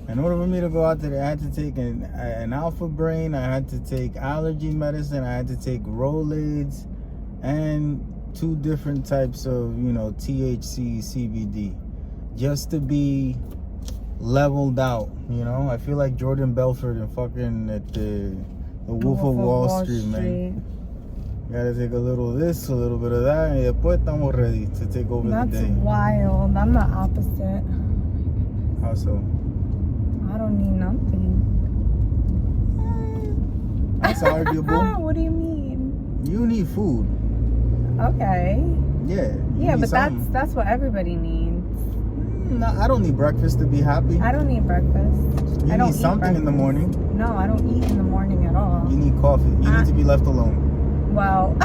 In order for me to go out there, I had to take an Alpha Brain, I had to take allergy medicine, I had to take Rolaids, and 2 different types of, THC, CBD, just to be leveled out, I feel like Jordan Belfort and fucking at the Wolf of Wall Street, man. Gotta take a little of this, a little bit of that, and después estamos ready to take over the day. That's wild. I'm the opposite. How so? I don't need nothing. That's arguable. What do you mean? You need food. Okay. Yeah. Yeah, but something. that's what everybody needs. No, I don't need breakfast to be happy. I don't need breakfast. You I don't need something in the morning. No, I don't eat in the morning at all. You need coffee. You need to be left alone. Well.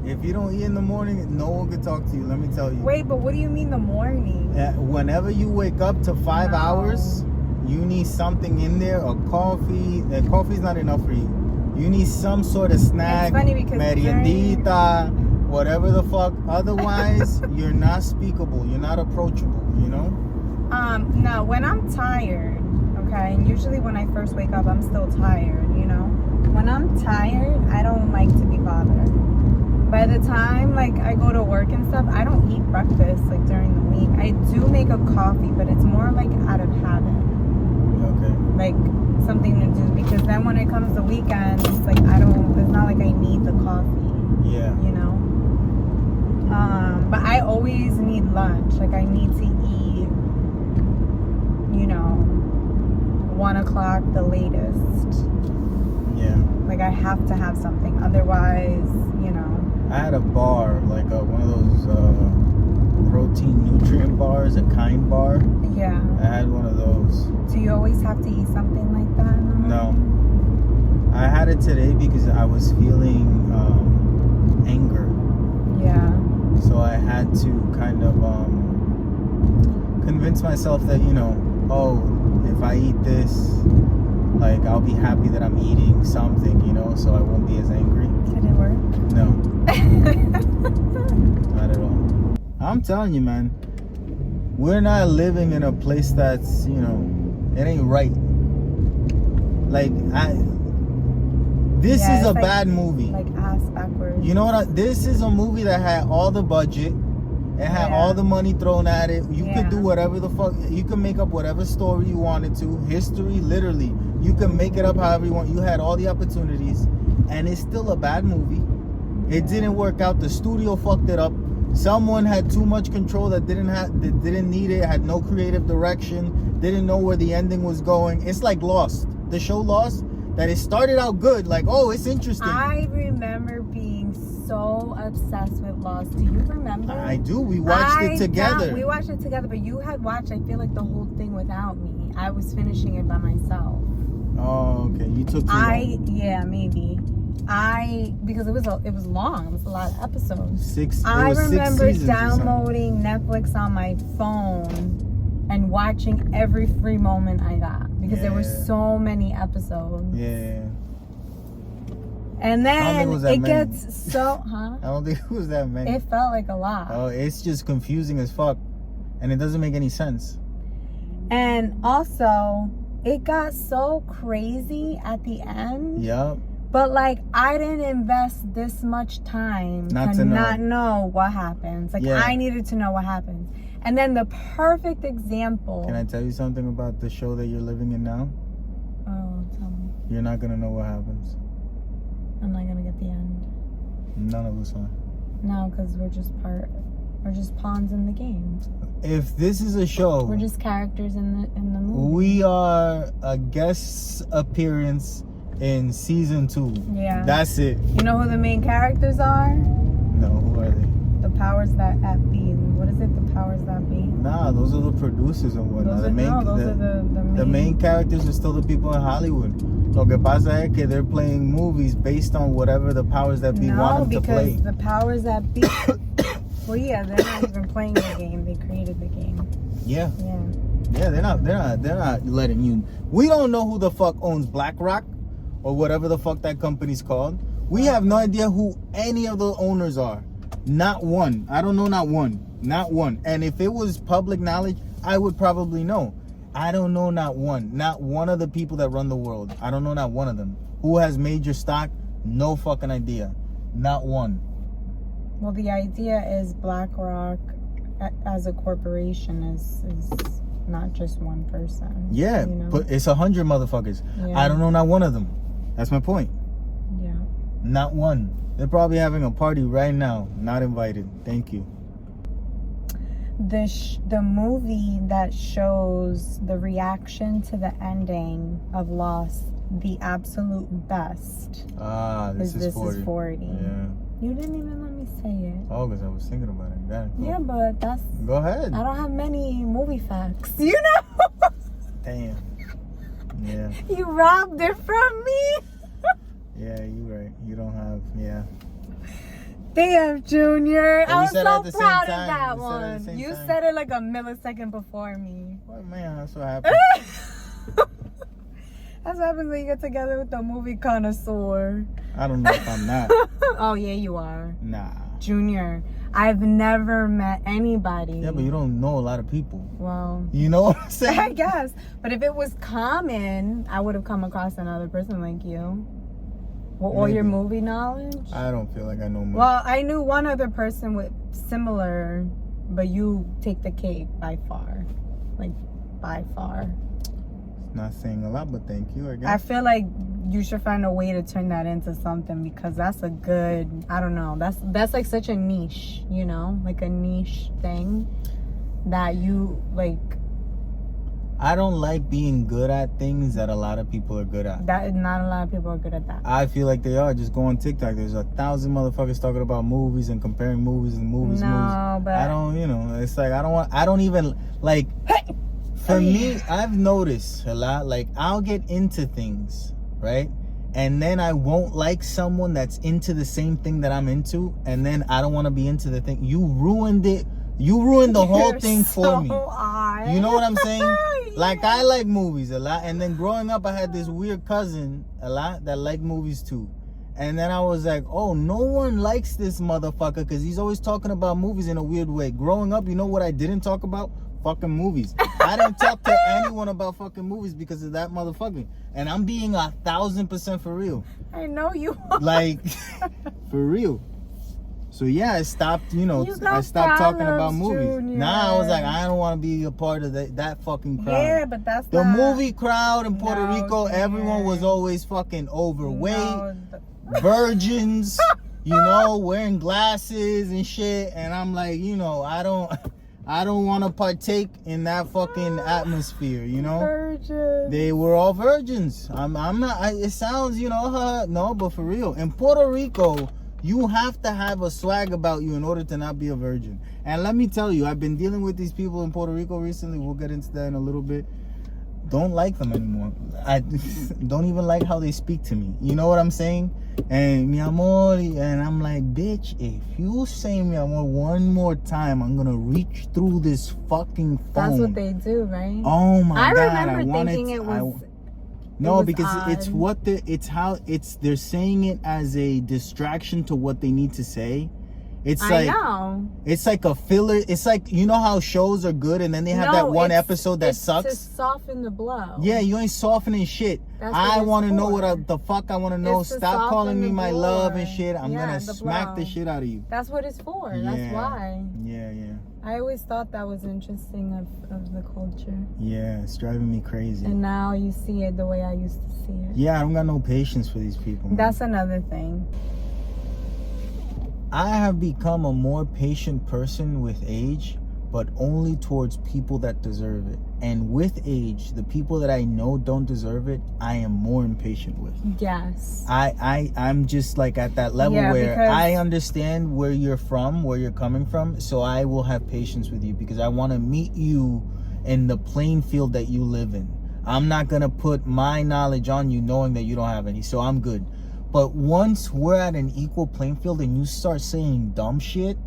If you don't eat in the morning, no one can talk to you. Let me tell you. Wait, but what do you mean the morning? Whenever you wake up to 5 hours, you need something in there. A coffee. Coffee's not enough for you. You need some sort of snack. It's funny because meriendita, whatever the fuck. Otherwise, you're not speakable. You're not approachable. No, when I'm tired, okay, and usually when I first wake up, I'm still tired. When I'm tired, I don't like to be bothered. By the time I go to work and stuff, I don't eat breakfast during the week. I do make a coffee, but it's more out of habit. Okay. Something to do, because then when it comes to weekends, it's not like I need the coffee. Yeah. But I always need lunch. I need to eat, 1 o'clock the latest. Yeah. I have to have something. Otherwise, I had a bar, one of those protein nutrient bars, a Kind bar. Yeah. I had one of those. Do you always have to eat something like that? No. I had it today because I was feeling anger. Yeah. So I had to kind of convince myself that, if I eat this, I'll be happy that I'm eating something, so I won't be as angry. Did it work? No. Not at all. I'm telling you, man, we're not living in a place that's, it ain't right. This is a bad movie. Ass backwards. You know what? This is a movie that had all the budget. It had all the money thrown at it. You could do whatever the fuck. You can make up whatever story you wanted to. History, literally. You can make it up however you want. You had all the opportunities. And it's still a bad movie. It didn't work out. The studio fucked it up. Someone had too much control that didn't need it. Had no creative direction. Didn't know where the ending was going. It's like Lost. The show Lost. That it started out good. It's interesting. I remember being so obsessed with Lost. Do you remember? I do. We watched it together. We watched it together, but you had watched, I feel the whole thing without me. I was finishing it by myself. Oh, okay. You took too long. Yeah, maybe. Because it was long. It was a lot of episodes. I remember downloading Netflix on my phone and watching every free moment I got, because there were so many episodes. Yeah. And then it gets so, I don't think it was that many. It felt like a lot. Oh, it's just confusing as fuck. And it doesn't make any sense. And also, it got so crazy at the end. Yep. But I didn't invest this much time to not know what happens. I needed to know what happens. And then the perfect example. Can I tell you something about the show that you're living in now? Oh, tell me. You're not gonna know what happens. I'm not gonna get the end. None of us are. No, because we're just pawns in the game. If this is a show, we're just characters in the movie. We are a guest appearance in season 2. Yeah. That's it. You know who the main characters are? No, who are they? The powers that be. What is it? The powers that be? Nah, those are the producers and whatnot. The main characters are still the people in Hollywood. Lo que pasa es que they're playing movies based on whatever the powers that be want them to play. No, because the powers that be... Well, yeah, they're not even playing the game. They created the game. Yeah. Yeah. Yeah, they're not letting you... We don't know who the fuck owns BlackRock or whatever the fuck that company's called. We have no idea who any of the owners are. Not one. I don't know, not one. Not one. And if it was public knowledge, I would probably know. I don't know not one of the people that run the world. I don't know not one of them. Who has major stock? No fucking idea. Not one. Well, the idea is BlackRock as a corporation is not just one person. Yeah, you know? but it's 100 motherfuckers. Yeah. I don't know not one of them. That's my point. Yeah. Not one. They're probably having a party right now. Not invited. Thank you. The movie that shows the reaction to the ending of Lost, the absolute best. This is 40. Yeah. Yeah. You didn't even let me say it. Oh, because I was thinking about it. Got it. Cool. Yeah, but that's... Go ahead. I don't have many movie facts. You know? Damn. Yeah. You robbed it from me. Yeah, you're right. You don't have... Yeah. Damn, Junior. But I we was said it at so the same proud of time. that We said it at the one. same You time. said it like a millisecond before me. Well, man, that's what happened. That's what happens when you get together with the movie connoisseur. I don't know if I'm not. Oh, yeah, you are. Nah. Junior, I've never met anybody. Yeah, but you don't know a lot of people. Well, You know what I'm saying? I guess. But if it was common, I would have come across another person like you. With all your Maybe. movie knowledge. I don't feel like I know much. Well, I knew one other person with similar, but you take the cake by far. Like, by far. Not saying a lot, but thank you, I I guess. feel like you should find a way to turn that into something because that's a good, I don't know, that's like such a niche, you know? Like a niche thing that you, like... I don't like being good at things that a lot of people are good at. That not a lot of people are good at that. I feel like they are. Just go on TikTok. There's 1,000 motherfuckers talking about movies and comparing movies and movies. No, but I don't, it's like, I don't even, like, for me, I've noticed a lot, like, I'll get into things, right? And then I won't like someone that's into the same thing that I'm into. And then I don't want to be into the thing. You ruined it. You ruined the whole thing for me. Odd. You know what I'm saying? Yeah. Like, I like movies a lot. And then growing up, I had this weird cousin a lot that liked movies too. And then I was like, oh, no one likes this motherfucker because he's always talking about movies in a weird way. Growing up, you know what I didn't talk about? Fucking movies. I didn't talk to anyone about fucking movies because of that motherfucker. And I'm being 1,000% for real. I know you are. Like, for real. So yeah, I stopped, I stopped talking about problems, movies. Junior. Now I was like, I don't want to be a part of that fucking crowd. Yeah, but that's The not... movie crowd in Puerto No, Rico, Junior. everyone was always fucking overweight, No, virgins, wearing glasses and shit. And I'm like, I don't want to partake in that fucking atmosphere, Virgin. They were all virgins. I'm not. It sounds, no, but for real, in Puerto Rico, you have to have a swag about you in order to not be a virgin. And let me tell you, I've been dealing with these people in Puerto Rico recently. We'll get into that in a little bit. Don't like them anymore. I don't even like how they speak to me. You know what I'm saying? And mi amor, and I'm like, bitch, if you say mi amor one more time, I'm gonna reach through this fucking phone. That's what they do, right? Oh my God! I remember thinking it was... No, was because odd. they're saying it as a distraction to what they need to say. It's I like know. It's like a filler. It's like, how shows are good and then they have that one episode that sucks. To soften the blow. Yeah, you ain't softening shit. That's what I it's want to know for. what the fuck I want to know. It's to Stop calling soften me the my blow. love and shit. I'm Yeah, gonna the smack the blow. shit out of you. That's what it's for. Yeah. That's why. Yeah. I always thought that was interesting of the culture. Yeah, it's driving me crazy. And now you see it the way I used to see it. Yeah, I don't got no patience for these people, man. That's another thing. I have become a more patient person with age, but only towards people that deserve it. And with age, the people that I know don't deserve it, I am more impatient with. Yes. I'm just like at that level where I understand where you're from, where you're coming from, so I will have patience with you because I want to meet you in the playing field that you live in. I'm not going to put my knowledge on you knowing that you don't have any, so I'm good. But once we're at an equal playing field and you start saying dumb shit,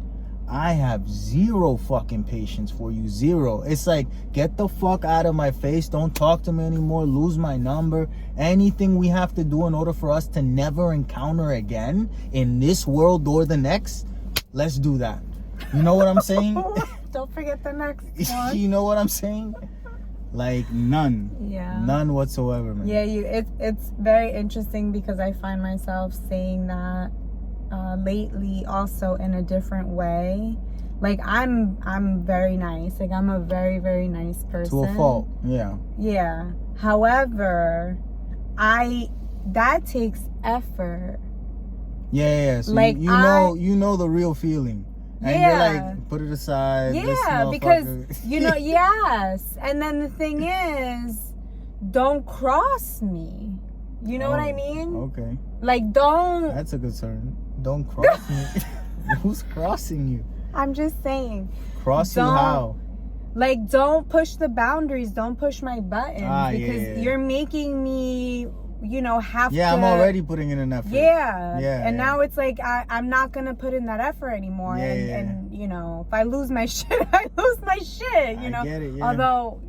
I have zero fucking patience for you. Zero. It's like, get the fuck out of my face. Don't talk to me anymore. Lose my number. Anything we have to do in order for us to never encounter again in this world or the next, let's do that. You know what I'm saying? Don't forget the next one. You know what I'm saying? Like none. Yeah. None whatsoever, man. Yeah, it's very interesting because I find myself saying that lately also in a different way. Like I'm very nice. Like I'm a very, very nice person. To a fault. Yeah. Yeah. However, that takes effort. Yeah. So like you know the real feeling. And you're like, put it aside. Yeah, because yes. And then the thing is, don't cross me. You know what I mean? Okay. Like, don't. That's a good term. Don't cross me. Who's crossing you? I'm just saying. Cross you how? Like, don't push the boundaries. Don't push my buttons because you're making me, have to. Yeah, I'm already putting in an effort. Yeah. And now it's like I'm not gonna put in that effort anymore. And if I lose my shit, I lose my shit. I get it. Yeah. Although,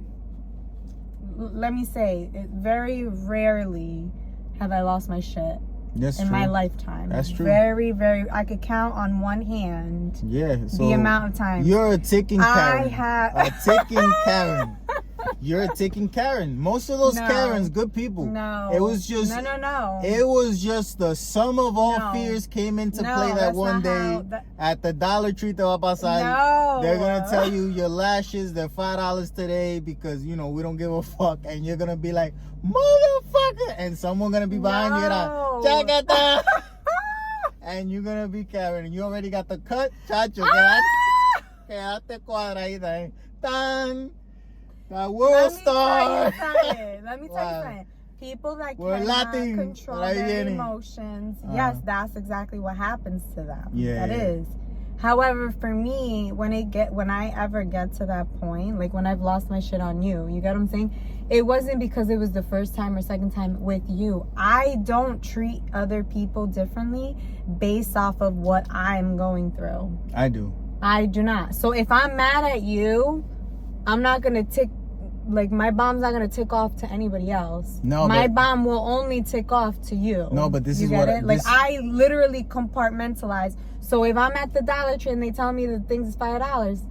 let me say, very rarely have I lost my shit. That's in true. my lifetime. That's true. Very, very. I could count on one hand. Yeah. So the amount of times. You're a ticking Karen. I have a ticking Karen. You're a ticking Karen. Most of those Karens, good people. No. It was just No. It was just the sum of all fears came into play that one day at the Dollar Tree. They're gonna tell you your lashes, they're $5 today because we don't give a fuck, and you're gonna be like, motherfucker, and someone gonna be behind you like, and you're gonna be Karen, and you already got the cut, chacho. Quédate cuadradita, tan. World star. Let me tell you something. People that cannot control their emotions, yes, that's exactly what happens to them. Yeah, that is. However, for me, when I ever get to that point, like when I've lost my shit on you, you get what I'm saying? It wasn't because it was the first time or second time with you. I don't treat other people differently based off of what I'm going through. I do. I do not. So if I'm mad at you, I'm not gonna my bomb's not gonna tick off to anybody else. No, my bomb will only tick off to you. No, but this is what I literally compartmentalize. So if I'm at the Dollar Tree and they tell me that things is $5,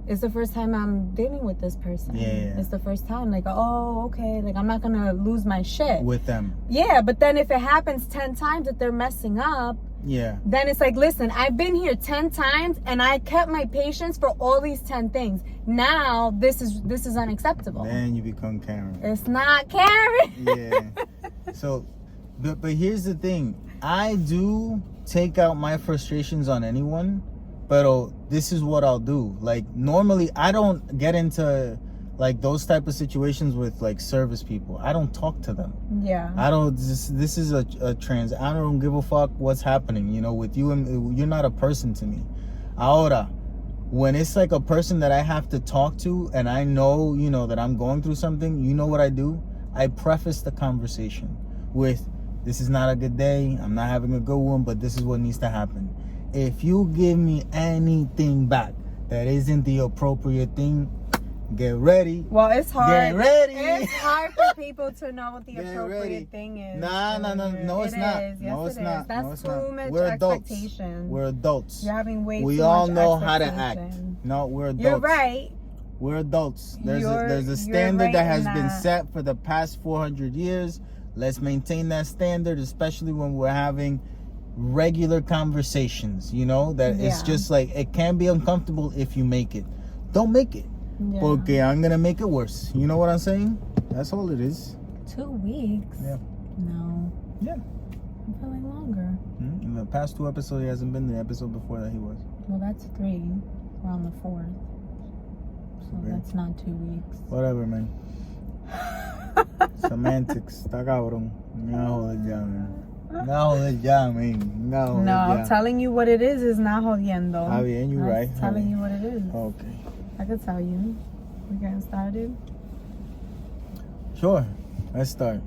it's the first time I'm dealing with this person. Yeah. It's the first time. Like, oh, okay. Like I'm not gonna lose my shit with them. Yeah, but then if it happens 10 times that they're messing up. Yeah. Then it's like, listen, I've been here 10 times and I kept my patience for all these 10 things. Now this is unacceptable. Then you become Karen. It's not Karen. Yeah. So, but here's the thing. I do take out my frustrations on anyone, but this is what I'll do. Like normally I don't get into like those type of situations with like service people. I don't talk to them. Yeah. I don't. This is a I don't give a fuck what's happening. With you, and you're not a person to me. Ahora, when it's like a person that I have to talk to, and I know that I'm going through something, you know what I do? I preface the conversation with, "This is not a good day. I'm not having a good one, but this is what needs to happen. If you give me anything back that isn't the appropriate thing, get ready." Well, it's hard. Get ready. It's hard for people to know what the appropriate thing is. No, it's not. Yes, no, it's not. That's too much We're adults. expectation. We're adults. You're having way too much We all know how to act. No, we're adults. You're right. We're adults. There's a standard that has been set for the past 400 years. Let's maintain that standard, especially when we're having regular conversations. It's just like, it can be uncomfortable if you make it. Don't make it. Yeah. Okay, I'm gonna make it worse. You know what I'm saying? That's all it is. 2 weeks? Yeah. No. Yeah. I'm feeling longer. In the past 2 episodes, he hasn't been. The episode before that, he was. Well, that's 3. We're on the 4th. So that's not 2 weeks. Whatever, man. Semantics. Está cabrón. Me va a joder ya, man. No, I'm telling you what it is not jodiendo. Está bien, you're right. Telling you what it is. Okay. I could tell you. We getting started? Sure. Let's start.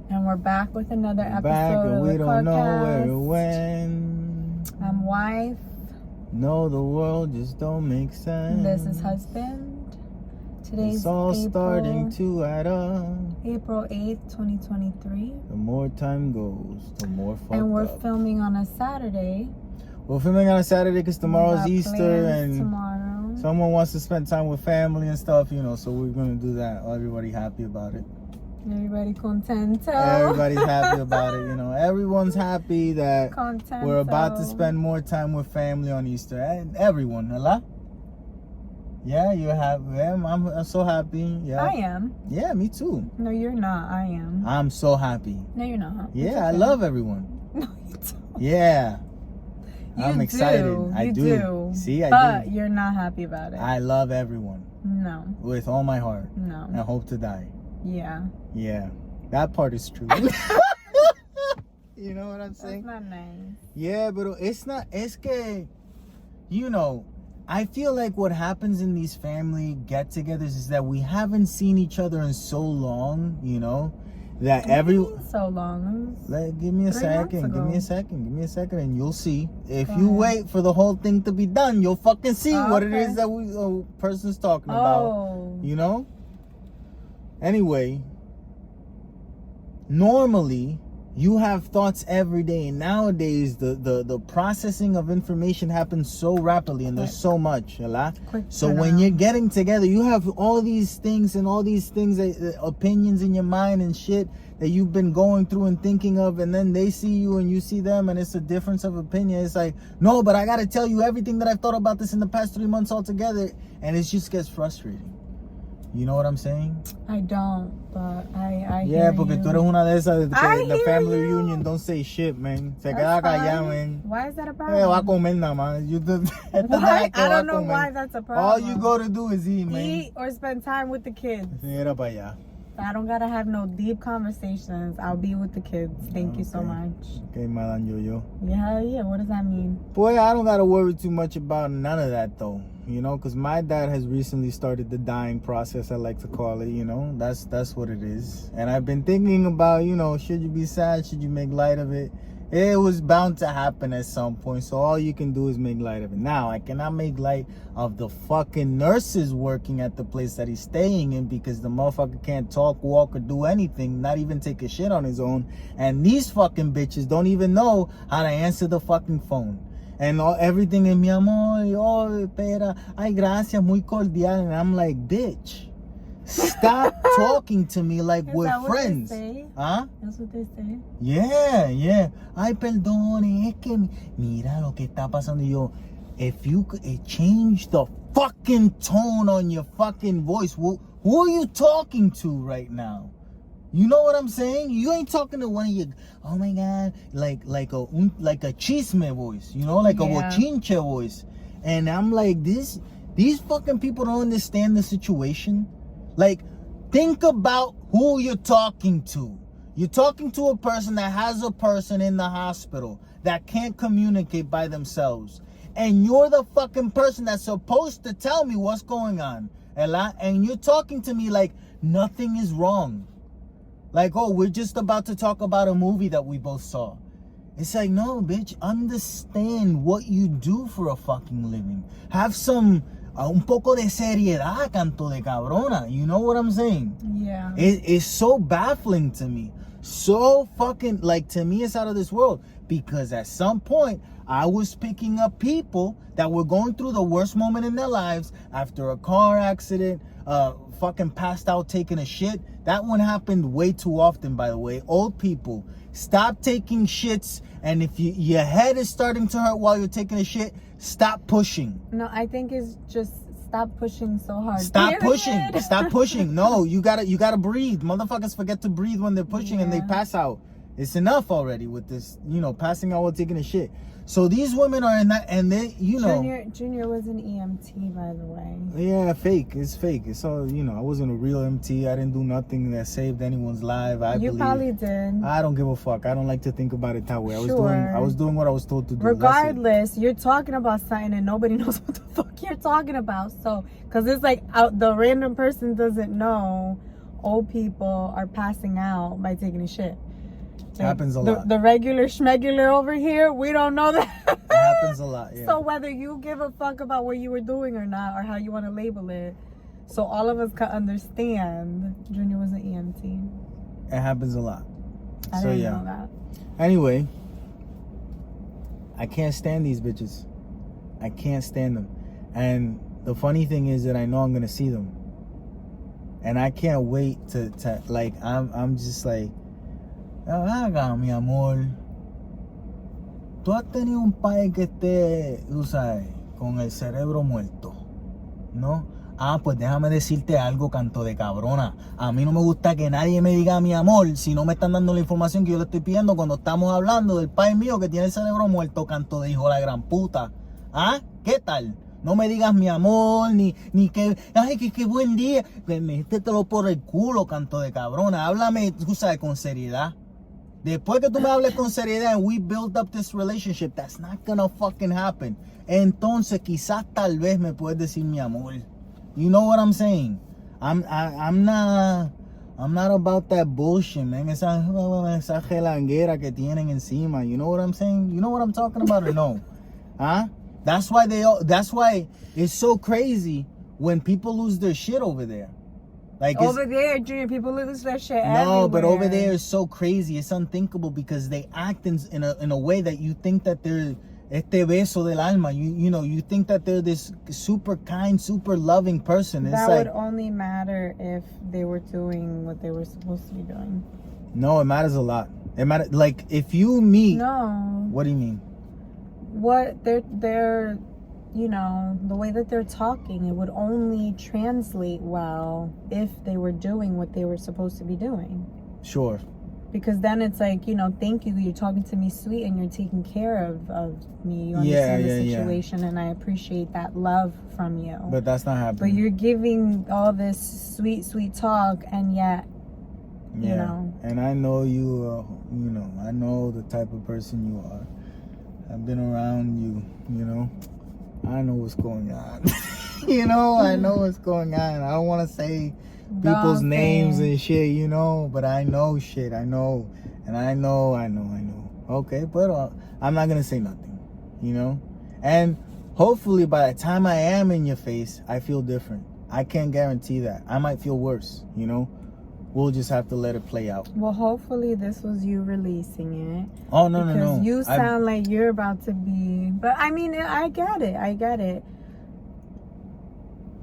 And we're back with another episode of we the don't know CarCast. where it went. I'm wife. No, the world just don't make sense. This is husband. Today's it's all starting to add up. April 8th, 2023. The more time goes, the more fucked up. And we're filming on a Saturday. We're filming on a Saturday because tomorrow's Easter and tomorrow. Someone wants to spend time with family and stuff, so we're going to do that. Everybody happy about it. Everybody contento. Everybody's happy about it, Everyone's happy that Contento. we're about to spend more time with family on Easter. And everyone, hello? Yeah, you're happy. Yeah, I'm so happy. Yeah. I am. Yeah, me too. No, you're not. I am. I'm so happy. No, you're not. Yeah, Okay. I love everyone. No, you don't. Yeah. You I'm excited. do. I You do. See, I but do. you're not happy about it. I love everyone. No. With all my heart. No. I hope to die. Yeah. Yeah. That part is true. You know what I'm saying? That's not nice. Yeah, but it's not. Es que, I feel like what happens in these family get-togethers is that we haven't seen each other in so long, that so long. give me a 3 second, months give me ago. a second, give me a second, and you'll see. If Go you ahead. wait for the whole thing to be done, you'll fucking see what it Okay. is that a person's talking about. Oh. Anyway, normally you have thoughts every day, and nowadays the processing of information happens so rapidly, and there's so much, Quick so when turnaround. you're getting together, you have all these things opinions in your mind and shit that you've been going through and thinking of, and then they see you and you see them, and it's a difference of opinion. It's like, no, but I gotta tell you everything that I've thought about this in the past 3 months altogether, and it just gets frustrating. You know what I'm saying? I don't, but I Yeah, hear porque you. tú eres una de esas que I the hear family you. reunion don't say shit, man. Se That's queda callado, fine. man. Why is that a Va a problem? comer nada más. Why? I don't know why that's a problem. All you go to do is eat, man. Eat or spend time with the kids. Era para allá. I don't gotta have no deep conversations. I'll be with the kids. Thank you so Okay. much. Okay, Madame Yo-Yo. Yeah, yeah. What does that mean? Boy, I don't gotta worry too much about none of that though. Because my dad has recently started the dying process, I like to call it. That's what it is. And I've been thinking about, should you be sad? Should you make light of it? It was bound to happen at some point, so all you can do is make light of it. Now, I cannot make light of the fucking nurses working at the place that he's staying in, because the motherfucker can't talk, walk, or do anything, not even take a shit on his own. And these fucking bitches don't even know how to answer the fucking phone. And everything in mi amor, espera, ay, gracias, muy cordial. And I'm like, bitch, stop talking to me like Is we're that what friends. they say? Huh? That's what they say. Yeah. Ay, perdone, es que mira lo que está pasando. Yo, if you could change the fucking tone on your fucking voice, who are you talking to right now? You know what I'm saying? You ain't talking to one of your, oh my God, like a chisme voice, like a bochinche voice. And I'm like, these fucking people don't understand the situation. Like, think about who you're talking to. You're talking to a person that has a person in the hospital that can't communicate by themselves. And you're the fucking person that's supposed to tell me what's going on. And you're talking to me like nothing is wrong. Like, oh, we're just about to talk about a movie that we both saw. It's like, no, bitch, understand what you do for a fucking living. Have some, un poco de seriedad, canto de cabrona. You know what I'm saying? Yeah. It's so baffling to me. So fucking, to me, it's out of this world. Because at some point, I was picking up people that were going through the worst moment in their lives after a car accident, fucking passed out taking a shit. That one happened way too often, by the way. Old people, stop taking shits. And if your head is starting to hurt while you're taking a shit, stop pushing. No, I think it's just stop pushing so hard. Stop Period. pushing. Stop pushing. No, you gotta breathe. Motherfuckers forget to breathe when they're pushing and they pass out. It's enough already with this, passing out while taking a shit. So these women are in that, and they, Junior was an EMT, by the way. Yeah, fake. It's fake. It's all, I wasn't a real MT. I didn't do nothing that saved anyone's life. You probably did. I don't give a fuck. I don't like to think about it that way. Sure. I was doing what I was told to do. Regardless, you're talking about something and nobody knows what the fuck you're talking about. So, because it's like the random person doesn't know old people are passing out by taking a shit. Like, happens a lot. The regular schmegular over here, we don't know that. It happens a lot, yeah. So whether you give a fuck about what you were doing or not, or how you want to label it, so all of us can understand, Junior was an EMT. It happens a lot. I didn't know that. Anyway, I can't stand these bitches. I can't stand them. And the funny thing is that I know I'm gonna see them, and I can't wait to like I'm just like, haga mi amor, tú has tenido un pai que esté, tú sabes, con el cerebro muerto, ¿no? Pues déjame decirte algo, canto de cabrona. A mí no me gusta que nadie me diga mi amor si no me están dando la información que yo le estoy pidiendo cuando estamos hablando del pai mío que tiene el cerebro muerto, canto de hijo de la gran puta. ¿Qué tal? No me digas mi amor, ni que, ay, que buen día. Métetelo por el culo, canto de cabrona. Háblame, tú sabes, con seriedad. Después que tú me hables con seriedad and we build up this relationship, that's not gonna fucking happen. Entonces, quizás tal vez me puedes decir mi amor. You know what I'm saying? I'm not about that bullshit, man. Esa gelanguera que tienen encima. You know what I'm saying? You know what I'm talking about or no? That's why it's so crazy when people lose their shit over there. Like over there, Junior, people lose their shit everywhere. No, but over there is so crazy. It's unthinkable because they act in a way that you think that they're este beso del alma. You know, you think that they're this super kind, super loving person. That would only matter if they were doing what they were supposed to be doing. No, it matters a lot. It matters, like, if you meet... No. What do you mean? What they're you know, the way that they're talking, it would only translate well if they were doing what they were supposed to be doing. Sure. Because then it's like, you know, thank you, you're talking to me sweet and you're taking care of me. You understand the situation and I appreciate that love from you. But that's not happening. But you're giving all this sweet, sweet talk and yet, you know. And I know you, you know, I know the type of person you are. I've been around you, you know. I know what's going on. You know, I know what's going on. I don't want to say people's names and shit, you know, but I know shit. I know. And I know. Okay, but I'm not going to say nothing, you know. And hopefully by the time I am in your face, I feel different. I can't guarantee that. I might feel worse, you know. We'll just have to let it play out. Well, hopefully this was you releasing it. Oh, no. Because you sound like you're about to be... But, I mean, I get it.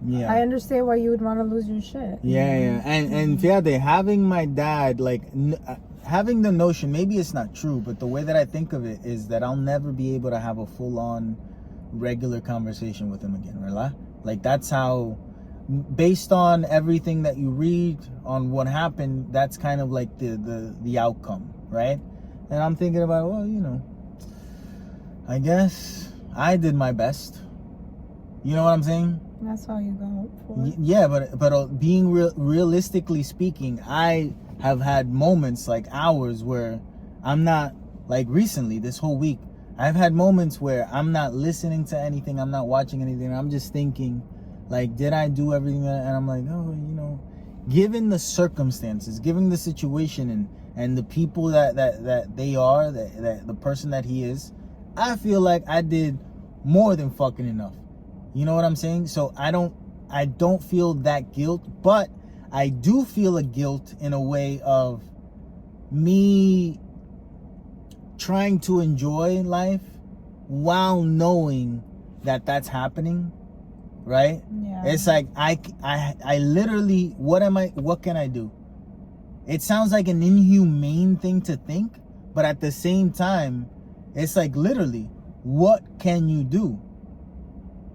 Yeah. I understand why you would want to lose your shit. Yeah. And fíjate, having my dad, like, having the notion, maybe it's not true, but the way that I think of it is that I'll never be able to have a full-on regular conversation with him again, right? Like, that's how... Based on everything that you read on what happened, that's kind of like the outcome, right? And I'm thinking about, well, you know, I guess I did my best. You know what I'm saying? That's all you go for. Yeah, but being realistically speaking, I have had moments like hours where I'm not, like recently, this whole week, I've had moments where I'm not listening to anything, I'm not watching anything, I'm just thinking, like, did I do everything? And I'm like, oh, you know, given the circumstances, given the situation and the people that they are, that the person that he is, I feel like I did more than fucking enough. You know what I'm saying? So I don't feel that guilt, but I do feel a guilt in a way of me trying to enjoy life while knowing that that's happening. Right? Yeah. It's like I literally, what can I do? It sounds like an inhumane thing to think, but at the same time, it's like literally, what can you do?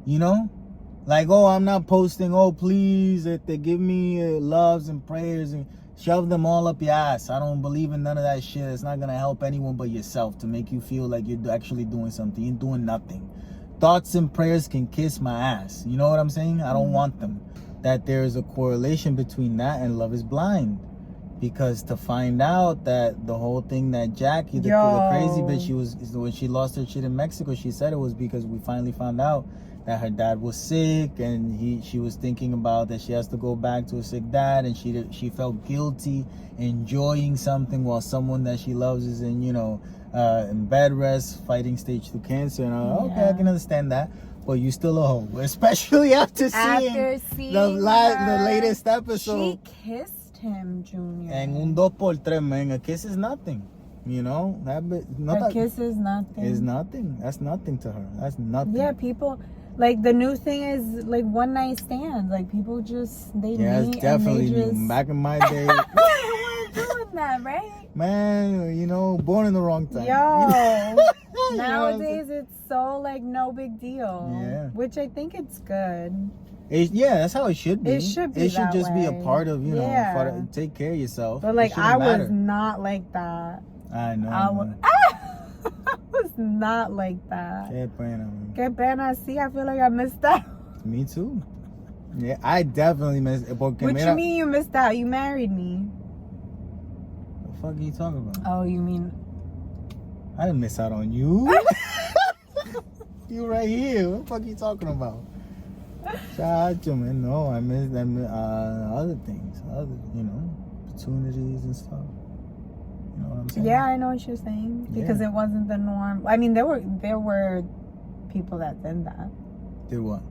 You know? Like, oh, I'm not posting, oh, please, that they give me loves and prayers and shove them all up your ass. I don't believe in none of that shit. It's not gonna help anyone but yourself to make you feel like you're actually doing something. You're doing nothing. Thoughts and prayers can kiss my ass. You know what I'm saying? I don't want them. That there is a correlation between that and Love is Blind. Because to find out that the whole thing that Jackie, the crazy bitch, when she lost her shit in Mexico, she said it was because we finally found out that her dad was sick and she was thinking about that she has to go back to a sick dad, and she felt guilty enjoying something while someone that she loves is in, you know, in bed rest, fighting stage 2 cancer. And I'm like, okay, I can understand that. But you still a hoe, especially after seeing the latest episode. She kissed him, Junior. And un 2x3, man. A kiss is nothing. You know? A kiss is nothing. It's nothing. That's nothing to her. That's nothing. Yeah, people... Like, the new thing is, like, one night stands. Like, people just, they it's meet definitely and they just... new. Back in my day, We weren't doing that, right? man, you know, born in the wrong time. Yo. You know Nowadays, it's so, like, no big deal. Yeah. Which I think it's good. That's how it should be. It should be It should that just be a way. part of, you know, Yeah. take care of yourself. But, It like, shouldn't I matter. was not like that. I know. I was not like that. Qué pena, man. Qué pena, sí, I feel like I missed out. Me too. Yeah, I definitely missed it. What you mean you missed out? You married me. The fuck are you talking about? Oh, you mean... I didn't miss out on you. You right here. What the fuck are you talking about? Chacho, man. No, I missed other things. Other, you know, opportunities and stuff. You know what I'm saying? Yeah, I know what you're saying. Because it wasn't the norm. I mean, there were people that did that. Did what?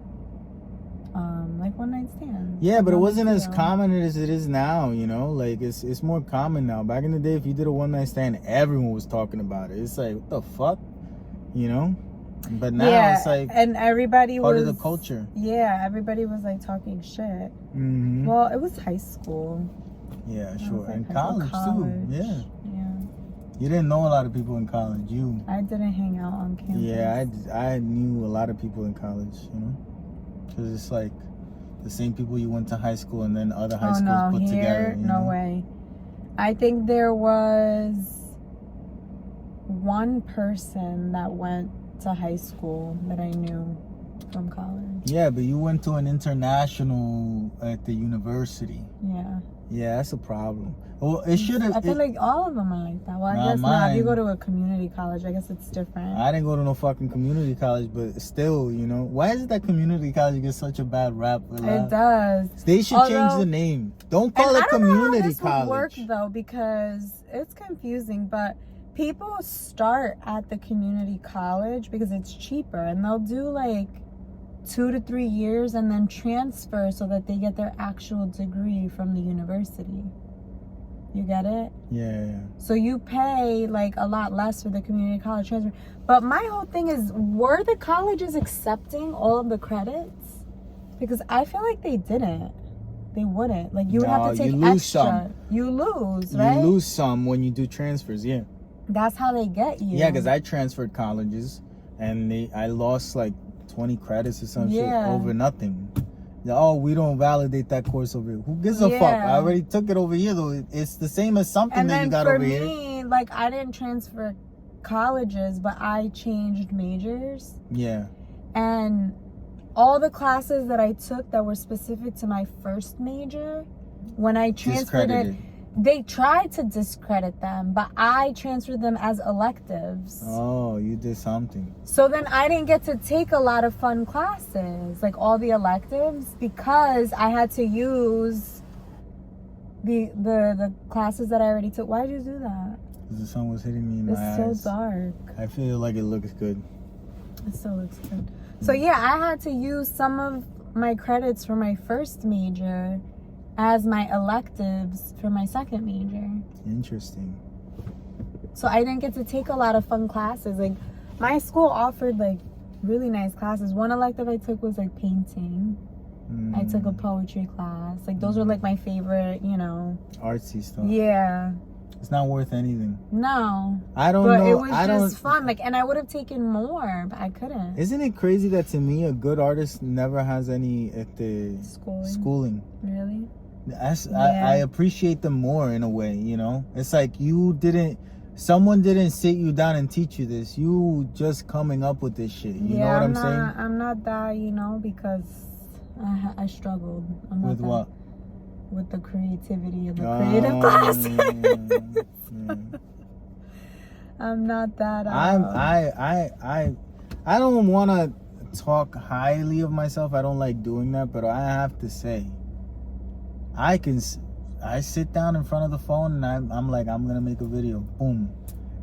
Like one night stands. Yeah, but it wasn't as deal. common as it is now, you know? Like, it's more common now. Back in the day, if you did a one-night stand, everyone was talking about it. It's like, what the fuck? You know? But now it's like and everybody part was of the culture. Yeah, everybody was like talking shit. Mm-hmm. Well, it was high school. Yeah, sure. Like And high school, college too. Yeah. Yeah. You didn't know a lot of people in college. I didn't hang out on campus. Yeah, I knew a lot of people in college, you know? Because it's like the same people you went to high school and then other high schools put together. No way. I think there was one person that went to high school that I knew from college. Yeah, but you went to an international at the university. Yeah. Yeah, that's a problem. Well, it should have. I feel like all of them are like that. Well, I guess not. If you go to a community college, I guess it's different. I didn't go to no fucking community college, but still, you know, why is it that community college gets such a bad rap? It does. They should change the name. Don't call it community college. I don't know how this would work though, because it's confusing. But people start at the community college because it's cheaper, and they'll do like 2 to 3 years and then transfer so that they get their actual degree from the university. You get it? Yeah. So you pay like a lot less for the community college transfer. But my whole thing is, were the colleges accepting all of the credits? Because I feel like they didn't. They wouldn't. Like, you would have to take you lose extra. some. You lose, right? You lose some when you do transfers, yeah. That's how they get you. Yeah, because I transferred colleges and I lost like 20 credits or some shit over nothing. Oh, we don't validate that course over here. Who gives a fuck? I already took it over here, though. It's the same as something that you got over here. And for me, like, I didn't transfer colleges, but I changed majors. Yeah. And all the classes that I took that were specific to my first major, when I transferred it, they tried to discredit them, but I transferred them as electives. Oh, you did something. So then I didn't get to take a lot of fun classes, like all the electives, because I had to use the classes that I already took. Why'd you do that? Because the sun was hitting me in my eyes. It's so dark. I feel like it looks good. It still looks good. So yeah, I had to use some of my credits for my first major as my electives for my second major. Interesting. So I didn't get to take a lot of fun classes. Like, my school offered like really nice classes. One elective I took was like painting. I took a poetry class. Like, those are like my favorite, you know, artsy stuff. Yeah. It's not worth anything. No. I don't know. But it was just fun. Like, and I would have taken more, but I couldn't. Isn't it crazy that to me a good artist never has any at the schooling? Really? I appreciate them more in a way, you know? It's like someone didn't sit you down and teach you this. You just coming up with this shit. You know what I'm saying? I'm not that, you know, because I struggled. With what? With the creativity of the creative classes. I'm not that. I don't want to talk highly of myself. I don't like doing that, but I have to say, I sit down in front of the phone and I'm like, I'm gonna make a video. Boom.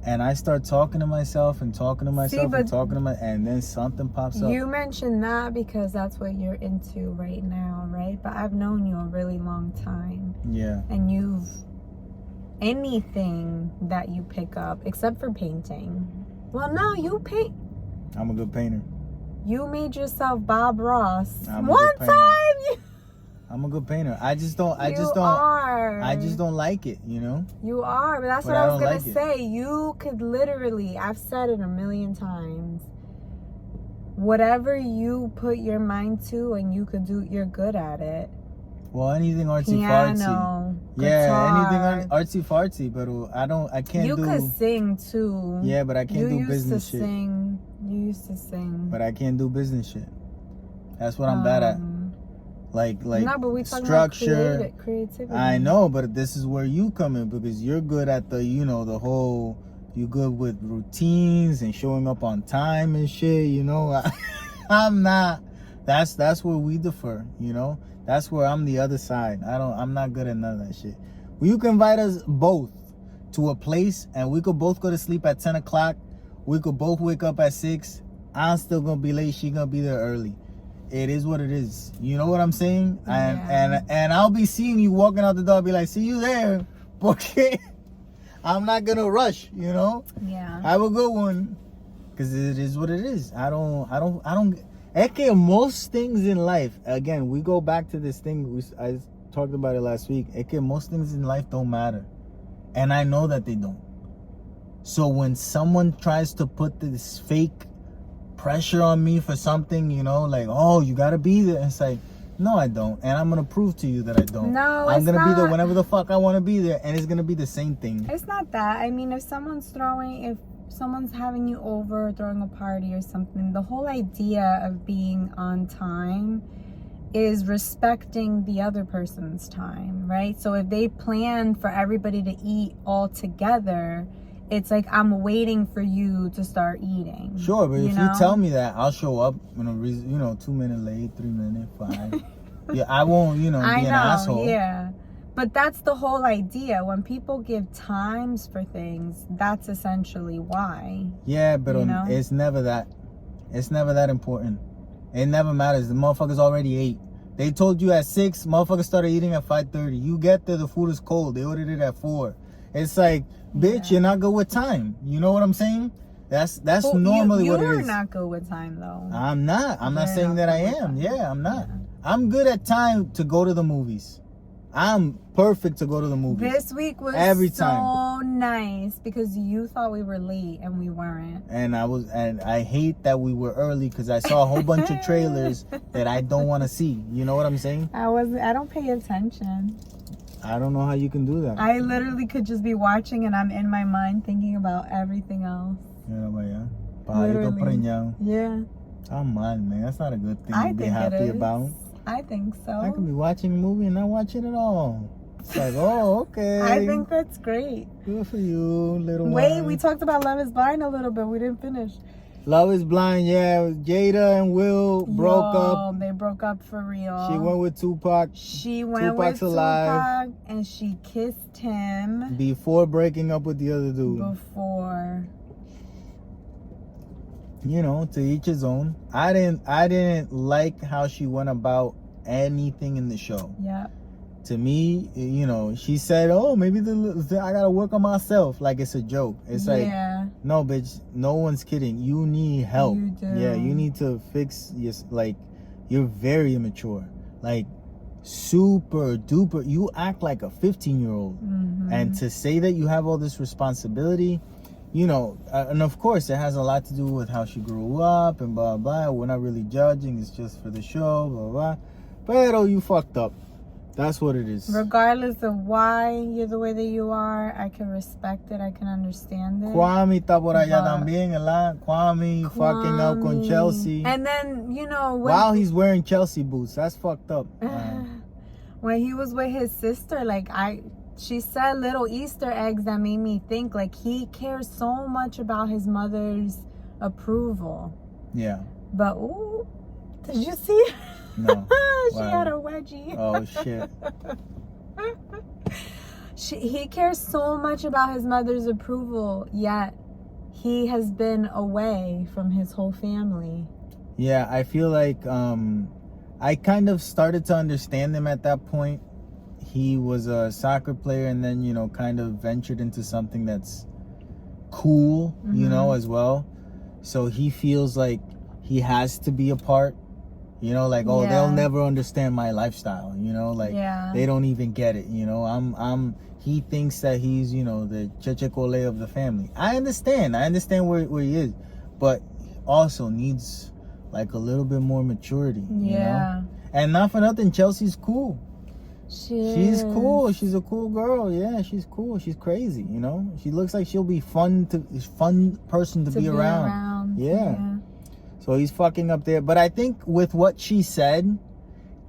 And I start talking to myself and talking to myself and then something pops up. You mentioned that because that's what you're into right now, right? But I've known you a really long time. Yeah. And anything that you pick up, except for painting. Well, no, you paint. I'm a good painter. You made yourself Bob Ross. I'm a One good painter. time. I'm a good painter. I just don't like it, you know? You are, but that's But what I I was don't gonna like it. say. You could literally, I've said it a million times. Whatever you put your mind to and you could do, you're good at it. Well, anything artsy Piano, fartsy. Yeah, guitar. anything artsy fartsy, but I can't You do. could sing too. Yeah, but I can't do business shit. You used to sing. But I can't do business shit. That's what I'm bad at. Like no, but we talking structure. about creativity. I know, but this is where you come in because you're good at the, you know, the whole. You good with routines and showing up on time and shit. You know, I'm not. That's where we differ. You know, that's where I'm the other side. I'm not good at none of that shit. Well, you can invite us both to a place and we could both go to sleep at 10 o'clock. We could both wake up at 6. I'm still gonna be late. She gonna be there early. It is what it is. You know what I'm saying? Yeah. And I'll be seeing you walking out the door. I'll be like, see you there. Porque I'm not gonna rush, you know? Yeah. Have a good one. Cause it is what it is. I don't es que most things in life, again, we go back to this thing I talked about it last week. Es que most things in life don't matter. And I know that they don't. So when someone tries to put this fake pressure on me for something, you know, like, oh, you gotta be there. It's like, no, I don't. And I'm gonna prove to you that I don't. No, I'm gonna be there not. whenever the fuck I wanna be there, and it's gonna be the same thing. It's not that. I mean, if someone's having you over, throwing a party or something, the whole idea of being on time is respecting the other person's time, right? So if they plan for everybody to eat all together, it's like I'm waiting for you to start eating. Sure, but if you tell me that, I'll show up in a reason, 2 minutes late, 3 minutes, 5. Yeah, I won't, be an asshole. Yeah. But that's the whole idea. When people give times for things, that's essentially why. Yeah, but it's never that. It's never that important. It never matters. The motherfucker's already ate. They told you at 6, motherfuckers started eating at 5:30. You get there, the food is cold. They ordered it at 4. It's like, bitch, you're not good with time. You know what I'm saying? That's normally what it is. You're not good with time, though. I'm not. I'm not saying that I am. Yeah, I'm not. Yeah. I'm good at time to go to the movies. I'm perfect to go to the movies. This week was so nice because you thought we were late and we weren't. And I hate that we were early because I saw a whole bunch of trailers that I don't want to see. You know what I'm saying? I don't pay attention. I don't know how you can do that. I literally could just be watching and I'm in my mind thinking about everything else. Literally. Yeah. Oh man, that's not a good thing I to be think happy it is. about. I think so. I could be watching a movie and not watch it at all. It's like, oh, okay. I think that's great. Good for you, little one. Wait, we talked about Love is Blind a little bit. We didn't finish. Love is Blind, yeah. Jada and Will broke up. They broke up for real. She went with Tupac. Tupac's alive. And she kissed him. Before breaking up with the other dude. Before. To each his own. I didn't like how she went about anything in the show. Yeah. To me, she said, "Oh, maybe I gotta work on myself." Like it's a joke. It's like, no, bitch, no one's kidding. You need help. You do. Yeah, you need to fix your. Like, you're very immature. Like, super duper. You act like a 15-year-old, and to say that you have all this responsibility. And of course it has a lot to do with how she grew up and blah blah. We're not really judging, it's just for the show, blah blah. Pero you fucked up. That's what it is. Regardless of why you're the way that you are, I can respect it, I can understand it. Kwame está por allá también, ¿verdad? Kwame fucking up con Chelsea. And then, while he's wearing Chelsea boots, that's fucked up. When he was with his sister, she said little Easter eggs that made me think he cares so much about his mother's approval. Yeah. But did you see? No. She had a wedgie. Oh shit. He cares so much about his mother's approval, yet he has been away from his whole family. Yeah, I feel like I kind of started to understand him at that point. He was a soccer player and then, kind of ventured into something that's cool, as well. So he feels like he has to be apart. You know, like, oh, Yeah. they'll never understand my lifestyle. You know, like, Yeah. they don't even get it. You know, he thinks that he's, you know, the chechecole of the family. I understand where he is, but also needs like a little bit more maturity. You know? And not for nothing, Chelsea's cool. She's cool. She's a cool girl. Yeah, she's cool. She's crazy. You know, she looks like she'll be fun person to be around. Yeah. So he's fucking up there. But I think with what she said,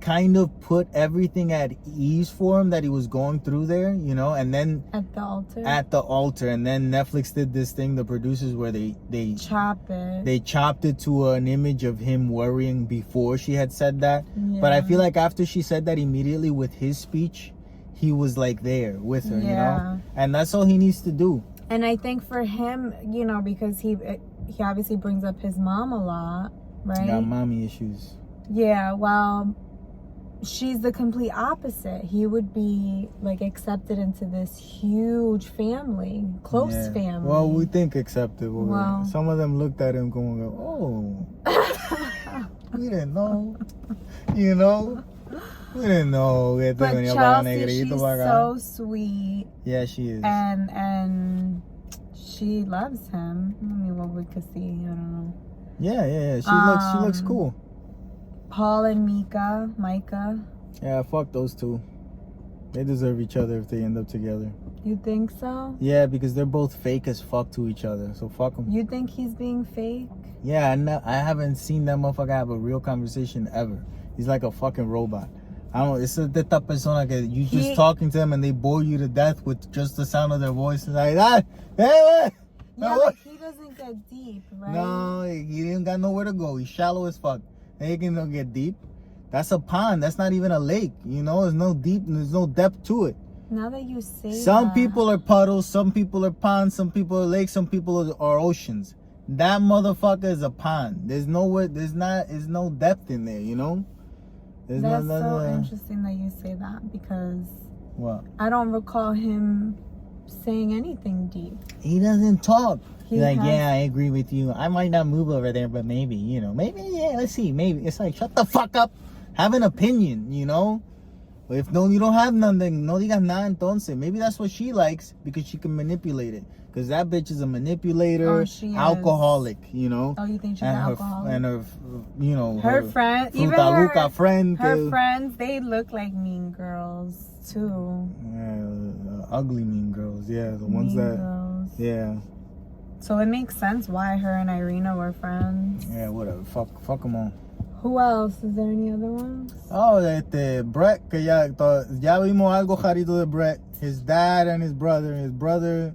kind of put everything at ease for him that he was going through there, you know, and then at the altar, and then Netflix did this thing, the producers, where they chopped it to an image of him worrying before she had said that. But I feel like after she said that, immediately with his speech, he was like there with her, you know, and that's all he needs to do. And I think for him, you know, because he obviously brings up his mom a lot, right? Got mommy issues. Yeah, well, she's the complete opposite. He would be like accepted into this huge family, close family. Well, we think accepted. Well, some of them looked at him going, oh, we didn't know. You know? We didn't know. But Chelsea, she's so sweet. Yeah, she is. And she loves him. I mean, what we could see, I don't know. Yeah. She looks cool. Paul and Micah. Yeah, fuck those two. They deserve each other if they end up together. You think so? Yeah, because they're both fake as fuck to each other. So fuck them. You think he's being fake? Yeah, I haven't seen that motherfucker have a real conversation ever. He's like a fucking robot. I don't know. It's de esta persona que you just talking to them and they bore you to death with just the sound of their voice. It's like that. Hey, yeah, but he doesn't get deep, right? No, he didn't got nowhere to go. He's shallow as fuck. He can get deep. That's a pond. That's not even a lake. You know, there's no deep. There's no depth to it. Now that you say some people are puddles, some people are ponds, some people are lakes, some people are oceans. That motherfucker is a pond. There's nowhere. There's no depth in there. You know. That's so interesting that you say that, because what? I don't recall him saying anything deep. He doesn't talk. He's like, yeah, I agree with you. I might not move over there, but maybe, you know, let's see, maybe. It's like, shut the fuck up. Have an opinion, you know? But if you don't have nothing, no digas nada entonces. Maybe that's what she likes, because she can manipulate it. Because that bitch is a manipulator, alcoholic, you know? Oh, you think she's alcoholic? And her, you know, her friend, even her friends, they look like mean girls, too. Yeah, ugly mean girls, yeah. The ones that, girls. Yeah. So it makes sense why her and Irina were friends. Yeah, whatever. Fuck them all. Who else? Is there any other ones? Oh, Brett, que ya vimos algo jarito de Brett. His dad and his brother. His brother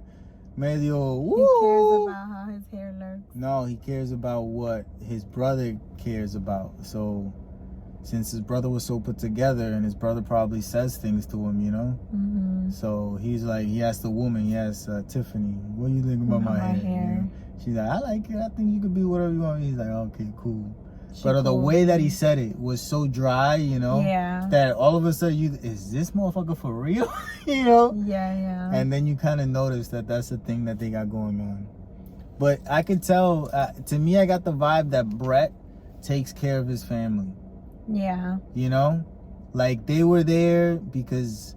medio... He cares about how his hair looks. No, he cares about what his brother cares about. So, since his brother was so put together, and his brother probably says things to him, you know? Mm-hmm. So, he's like, he asked the woman, Tiffany, what do you think about my hair? You know? She's like, I like it. I think you could be whatever you want. He's like, okay, cool. But the way that he said it was so dry, you know, that all of a sudden is this motherfucker for real? You know? Yeah. And then you kind of notice that that's the thing that they got going on. But I could tell, to me, I got the vibe that Brett takes care of his family. Yeah. You know? Like, they were there because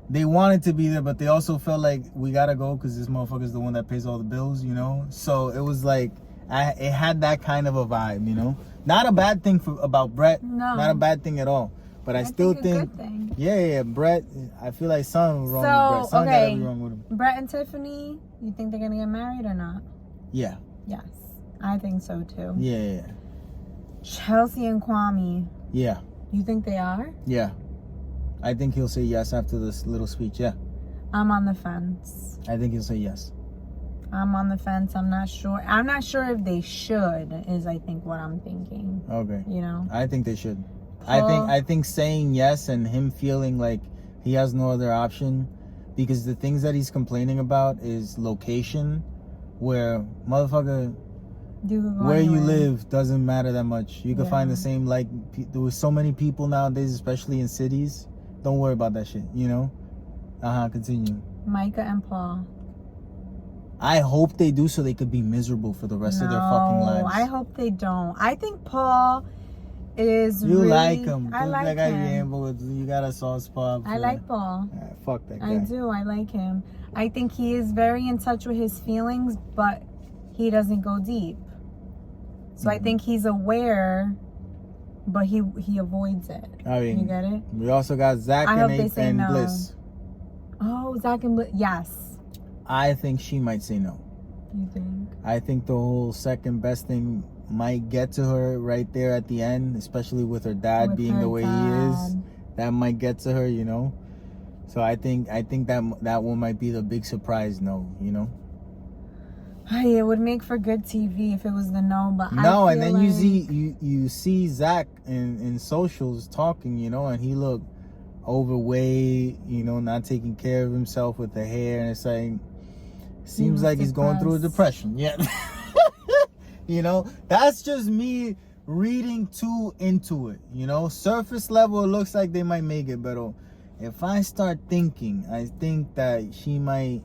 they wanted to be there, but they also felt like, we gotta go because this motherfucker's the one that pays all the bills, you know? So it was like, it had that kind of a vibe, you know? Not a bad thing about Brett. No. Not a bad thing at all. But I still think good thing. Yeah, Brett, I feel like something wrong with Brett. Something gotta be wrong with him. Brett and Tiffany, you think they're gonna get married or not? Yeah. Yes. I think so too. Yeah. Chelsea and Kwame. Yeah. You think they are? Yeah. I think he'll say yes after this little speech, yeah. I'm on the fence. I think he'll say yes. I'm on the fence. I'm not sure. I'm not sure if they should, is I think what I'm thinking. Okay. You know? I think they should. I think saying yes and him feeling like he has no other option, because the things that he's complaining about is location, where motherfucker, where you live doesn't matter that much. You can find the same, like, there was so many people nowadays, especially in cities. Don't worry about that shit, you know? Continue. Micah and Paul. I hope they do so they could be miserable for the rest of their fucking lives. I hope they don't. I think Paul is you really... like him. I like him. But you got a soft spot for I like Paul. fuck that guy. I do. I like him. I think he is very in touch with his feelings, but he doesn't go deep. So I think he's aware, but he avoids it. I mean, you get it? We also got Zach and Bliss. Oh, Zach and Bliss. Yes. I think she might say no. You think? I think the whole second best thing might get to her right there at the end, especially with her dad being the way he is. That might get to her, you know. So I think that one might be the big surprise no, you know. Hey, it would make for good TV if it was the no, but no, I and then like... you see Zach in socials talking, you know, and he looked overweight, you know, not taking care of himself with the hair, and it's like seems like he's going through a depression. Yeah. You know, that's just me reading too into it, you know. Surface level, it looks like they might make it, but if I start thinking, I think that she might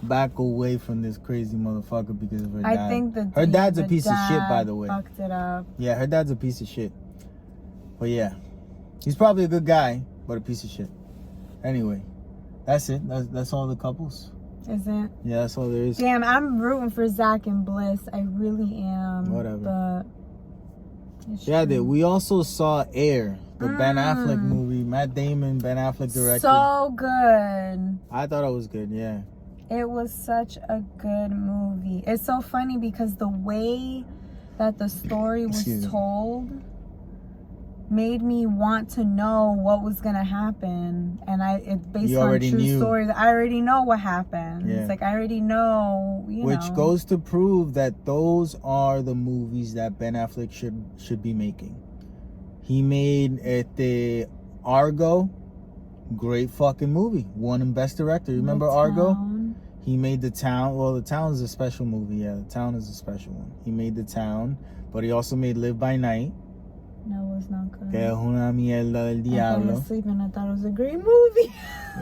back away from this crazy motherfucker because of her dad. I think that her dad's a piece of shit, by the way. Fucked it up. Yeah, her dad's a piece of shit. But yeah, he's probably a good guy, but a piece of shit. Anyway, that's it. That's all the couples. Is it? Yeah, that's all there is. Damn, I'm rooting for Zach and Bliss. I really am. Whatever. But yeah, we also saw Air, the Ben Affleck movie. Matt Damon, Ben Affleck directed. So good. I thought it was good, yeah. It was such a good movie. It's so funny because the way that the story was told made me want to know what was gonna happen, and it's based on true stories. I already know what happened. Yeah. It's like I already know, which goes to prove that those are the movies that Ben Affleck should be making. He made the Argo, great fucking movie, won him Best Director. Remember Argo? He made The Town. Well, The Town is a special movie. Yeah, The Town is a special one. He made The Town, but he also made Live by Night. No, it's not good. Que es una mierda del diablo. I fell asleep and I thought it was a great movie.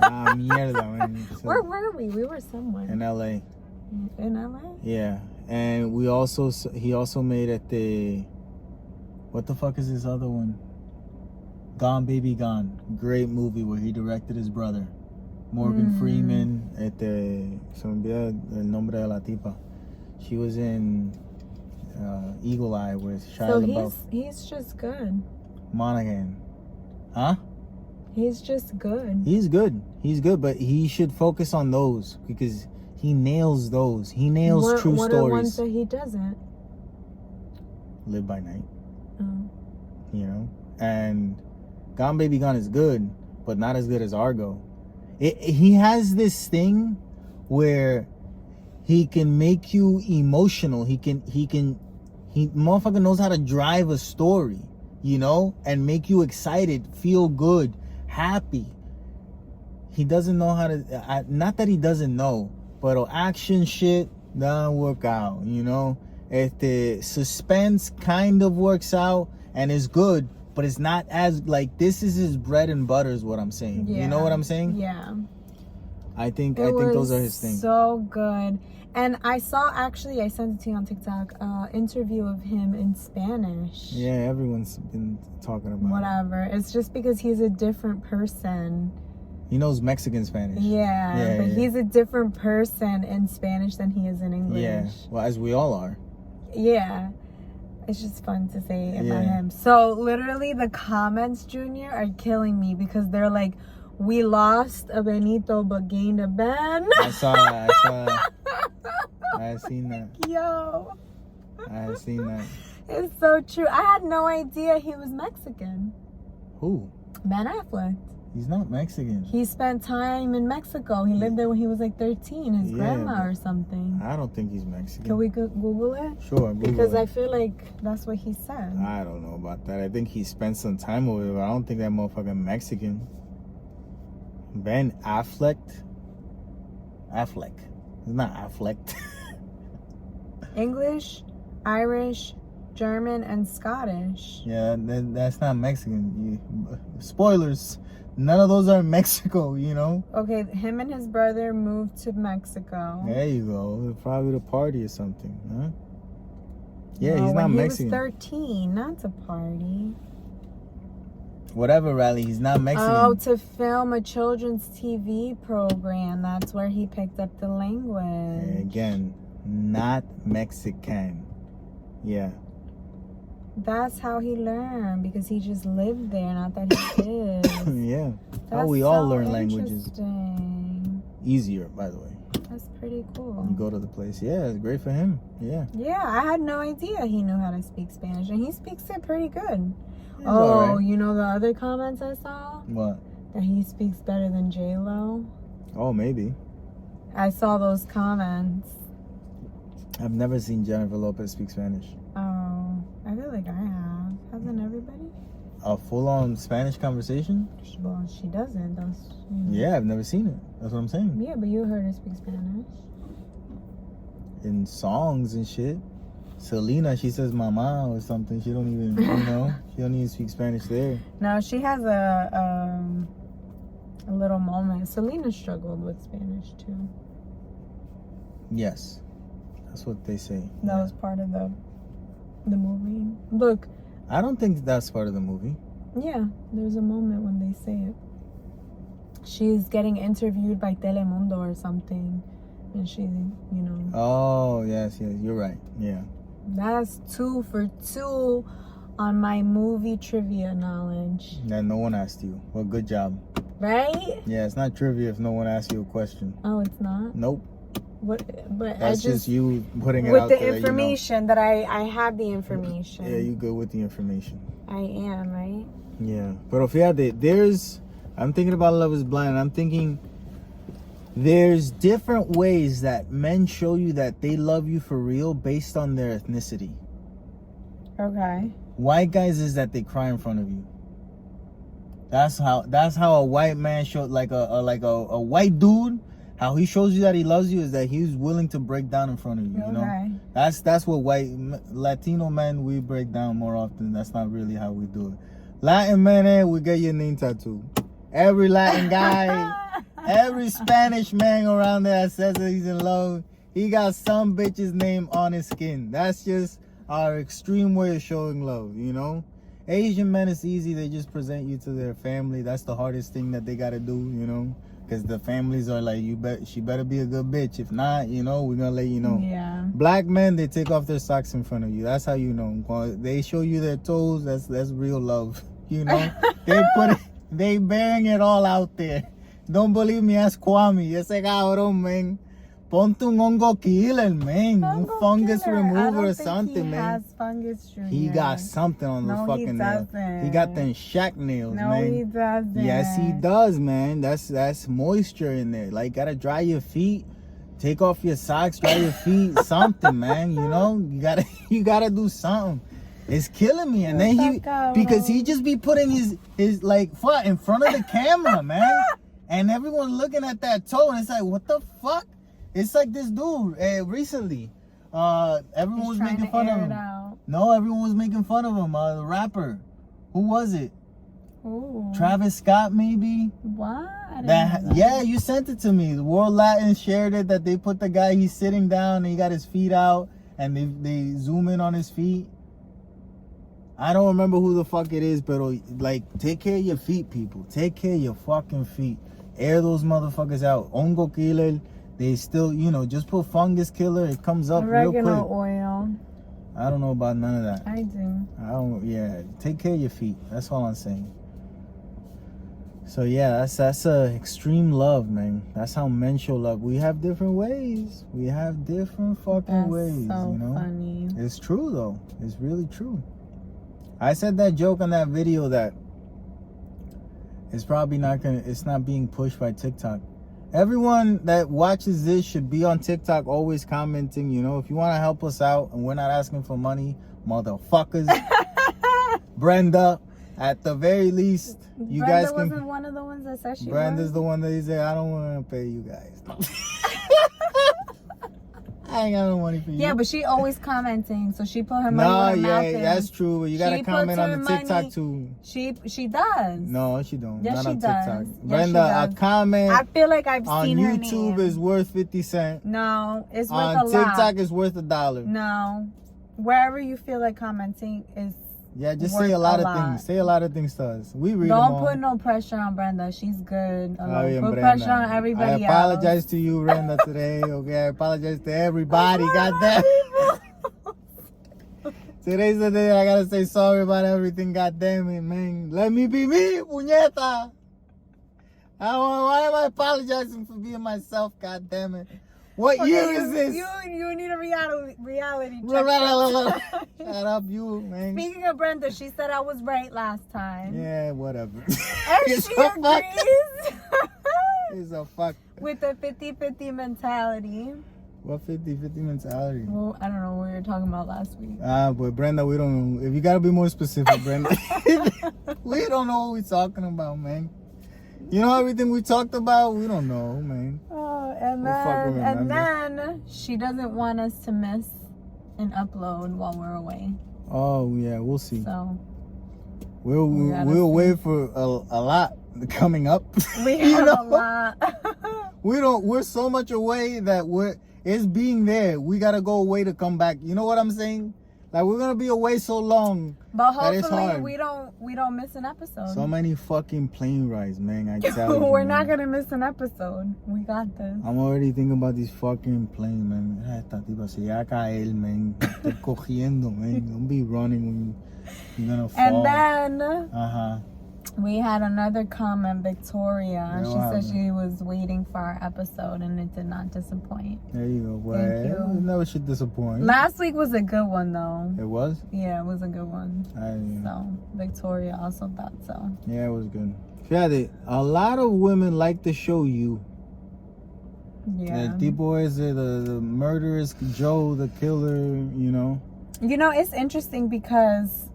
La mierda, man. Where were we? We were somewhere. In LA. In LA? Yeah. And he also made what the fuck is this other one? Gone Baby Gone. Great movie where he directed his brother. Morgan Freeman. Se me olvida el nombre de la tipa. She was in Eagle Eye with Shia LaBeouf. He's just good. Monaghan. Huh? He's just good. He's good, but he should focus on those because he nails those. He nails true stories. What are ones that he doesn't? Live by Night. Oh. You know? And Gone Baby Gone is good, but not as good as Argo. He has this thing where he can make you emotional. He motherfucker knows how to drive a story, you know, and make you excited, feel good, happy. He doesn't know how to, not that he doesn't know, but action shit doesn't work out, you know. Suspense kind of works out and is good, but it's not as, like, this is his bread and butter is what I'm saying. Yeah. You know what I'm saying? Yeah. I think those are his things. So good. And I sent it to you on TikTok, interview of him in Spanish. Yeah, everyone's been talking about whatever. It's just because he's a different person. He knows Mexican Spanish. Yeah, but he's a different person in Spanish than he is in English. Yeah, well, as we all are. Yeah. It's just fun to say about him. So literally the comments, Junior, are killing me because they're like, we lost a Benito but gained a Ben. I saw that. I had seen that. Yo. I had seen that. It's so true. I had no idea he was Mexican. Who? Ben Affleck. He's not Mexican. He spent time in Mexico. He lived there when he was like 13. His grandma or something. I don't think he's Mexican. Can we Google it? Sure, Google because it. I feel like that's what he said. I don't know about that. I think he spent some time over there, but I don't think that motherfucker Mexican. Ben Affleck. It's not Affleck. English, Irish, German, and Scottish. Yeah, that's not Mexican. Spoilers. None of those are Mexico, you know? Okay, him and his brother moved to Mexico. There you go. Probably the party or something, huh? Yeah, No, he's not when Mexican. He was 13, not to party. Whatever, Riley, he's not Mexican. Oh, to film a children's TV program. That's where he picked up the language. Again, not Mexican. Yeah. That's how he learned, because he just lived there, not that he did. Yeah. That's How we all so learn languages. interesting. Easier, by the way. That's pretty cool. You go to the place. Yeah, it's great for him. Yeah. Yeah, I had no idea he knew how to speak Spanish, and he speaks it pretty good. It's all right. You know the other comments I saw? What? That he speaks better than J-Lo. Oh, maybe. I saw those comments. I've never seen Jennifer Lopez speak Spanish. Oh, I feel like I have. Hasn't everybody? A full-on Spanish conversation? Well, she doesn't. That's, you know. Yeah, I've never seen it. That's what I'm saying. Yeah, but you heard her speak Spanish. In songs and shit. Selena, she says mama or something. She don't even, you know, she don't even speak Spanish there. No, she has a little moment. Selena struggled with Spanish too. Yes. That's what they say. That was part of the movie. Look, I don't think that's part of the movie. yeah, there's a moment when they say it. She's getting interviewed by Telemundo or something, and she, you know. Oh, yes, you're right. Yeah. That's 2 for 2 on my movie trivia knowledge. That no one asked you. Well, good job. Right? Yeah, it's not trivia if no one asks you a question. Oh, it's not? Nope. What? But That's I just you putting it with out the there. information that I have the information. Yeah, you good with the information. I am, right? Yeah. Pero fíjate, I'm thinking about Love is Blind. I'm thinking there's different ways that men show you that they love you for real based on their ethnicity. Okay. White guys is that they cry in front of you. That's how a white man shows, like a white dude, how he shows you that he loves you is that he's willing to break down in front of you. You know, that's what Latino men, we break down more often. That's not really how we do it. Latin men, we get your name tattooed. Every Latin guy, every Spanish man around there that says that he's in love, he got some bitch's name on his skin. That's just our extreme way of showing love, you know? Asian men, it's easy. They just present you to their family. That's the hardest thing that they got to do, you know? Because the families are like, she better be a good bitch. If not, you know, we're going to let you know. Yeah. Black men, they take off their socks in front of you. That's how you know. They show you their toes. That's real love, you know? They bearing it all out there. Don't believe me, ask Kwame. Ese cabrón, man. Ponte un hongo killer, man. Un fungus remover or something, man. Fungus, he got something on the fucking nail. He got them shack nails, man. No, he doesn't. Yes, he does, man. That's moisture in there. Like, gotta dry your feet. Take off your socks, dry your feet. Something, man. You know, you gotta do something. It's killing me. And then because he just be putting his like foot in front of the camera, man. And everyone's looking at that toe, and it's like, what the fuck? It's like this dude recently. Everyone was making fun of him. No, everyone was making fun of him. The rapper. Who was it? Ooh. Travis Scott, maybe? What? Yeah, you sent it to me. The World Latin shared it that they put the guy, he's sitting down and he got his feet out and they zoom in on his feet. I don't remember who the fuck it is, but like, take care of your feet, people. Take care of your fucking feet. Air those motherfuckers out. Hongo killer. They still, you know, just put fungus killer. It comes up real quick. Oregano oil. I don't know about none of that. I do. Yeah, take care of your feet. That's all I'm saying. So yeah, that's a extreme love, man. That's how men show love. We have different ways. We have different fucking ways. So you know, funny. It's true though. It's really true. I said that joke on that video that it's probably it's not being pushed by TikTok. Everyone that watches this should be on TikTok, always commenting, you know, if you want to help us out and we're not asking for money, motherfuckers. Brenda, at the very least, you guys can. Brenda wasn't one of the ones that said she Brenda's was? the one that he said, I don't want to pay you guys. I ain't got no money for you. Yeah, but she always commenting, so she put her money where her mouth is. That's true. But you gotta She comment puts on her the TikTok money- too. She does. No, she don't. Yes, Not she on does. TikTok. Yes, Brenda, she does. a comment I feel like I've on seen her YouTube name. is worth 50 cents. No, it's worth On a lot. TikTok is worth $1. No, wherever you feel like commenting is. Yeah, just worth say a lot of lot. things. Say a lot of things to us. We read them Don't all. put no pressure on Brenda. She's good. Está bien, Put Brenda. pressure on everybody I apologize else. to you, Brenda, today. Okay, I apologize to everybody. Goddamn. Today's the day I gotta say sorry about everything. Goddamn it, man. Let me be me, puñeta. Why am I apologizing for being myself? Goddamn it. What year is this? You need a reality check. Shut up, you, man. Speaking of Brenda, she said I was right last time. Yeah, whatever. And It's she a fuck. agrees It's a fuck. with the 50-50 mentality. What 50-50 mentality? Well, I don't know what we were talking about last week. But Brenda, we don't know. If you gotta be more specific, Brenda. We don't know what we're talking about, man. You know everything we talked about? We don't know, man. Oh, and We'll fucking then she doesn't want us to miss an upload while we're away. Oh yeah, we'll see. So We'll wait for a lot coming up. we You have know? a lot. We're so much away that it's being there. We gotta go away to come back. You know what I'm saying? Like we're gonna be away so long. But that it's hopefully hard. we don't miss an episode. So many fucking plane rides, man. I tell you. We're not man. gonna miss an episode. We got this. I'm already thinking about this fucking plane, man. Esta tipa se va a caer, man. Estoy cogiendo, man. Don't be running when you're gonna fall. And then Uh-huh. we had another comment, Victoria. Yeah, She what said happened? she was waiting for our episode and it did not disappoint. There you go. Well, Thank you. it never should disappoint. Last week was a good one though. It was? Yeah, it was a good one. Yeah. So Victoria also thought so. Yeah, it was good. Fíjate, a lot of women like to show you. Yeah. El tipo is the murderous Joe, the killer, you know. You know, it's interesting because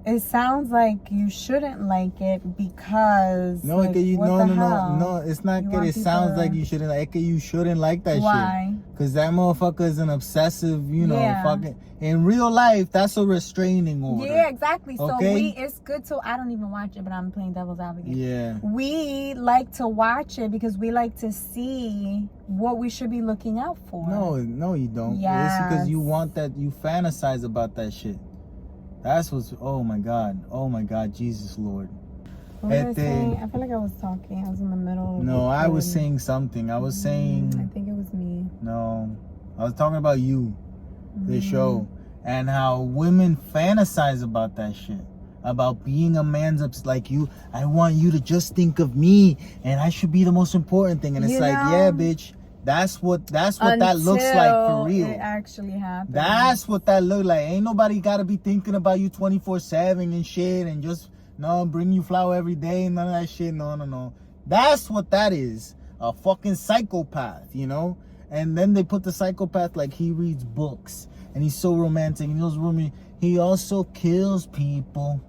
it sounds like you shouldn't like it because No, like, que you, what no, the no, hell? no, no. It's not You that want it people sounds to- like you shouldn't like it. You shouldn't like that shit. Why? Because that motherfucker is an obsessive, you know, Yeah. fucking. In real life, that's a restraining order. Yeah, exactly. So Okay? it's good to, I don't even watch it, but I'm playing devil's advocate. Yeah. We like to watch it because we like to see what we should be looking out for. No, you don't. It's because you Yes. want that, you fantasize about that shit. That's what's, oh my God, Jesus Lord. What was I Este- saying? I feel like I was talking. I was in the middle. Of No, I was recording. saying something. I was I saying, think it was me. no, I was talking about you, the Mhm. show, and how women fantasize about that shit. About being a man's like you. I want you to just think of me, and I should be the most important thing. And it's You like, know, yeah, bitch, that's what that looks like for Until real. It actually happened. That's what that look like. Ain't nobody gotta be thinking about you 24/7 and shit, and just bring you flour every day. None of that shit. No. That's what that is. A fucking psychopath, you know. And then they put the psychopath like he reads books and he's so romantic and he also kills people.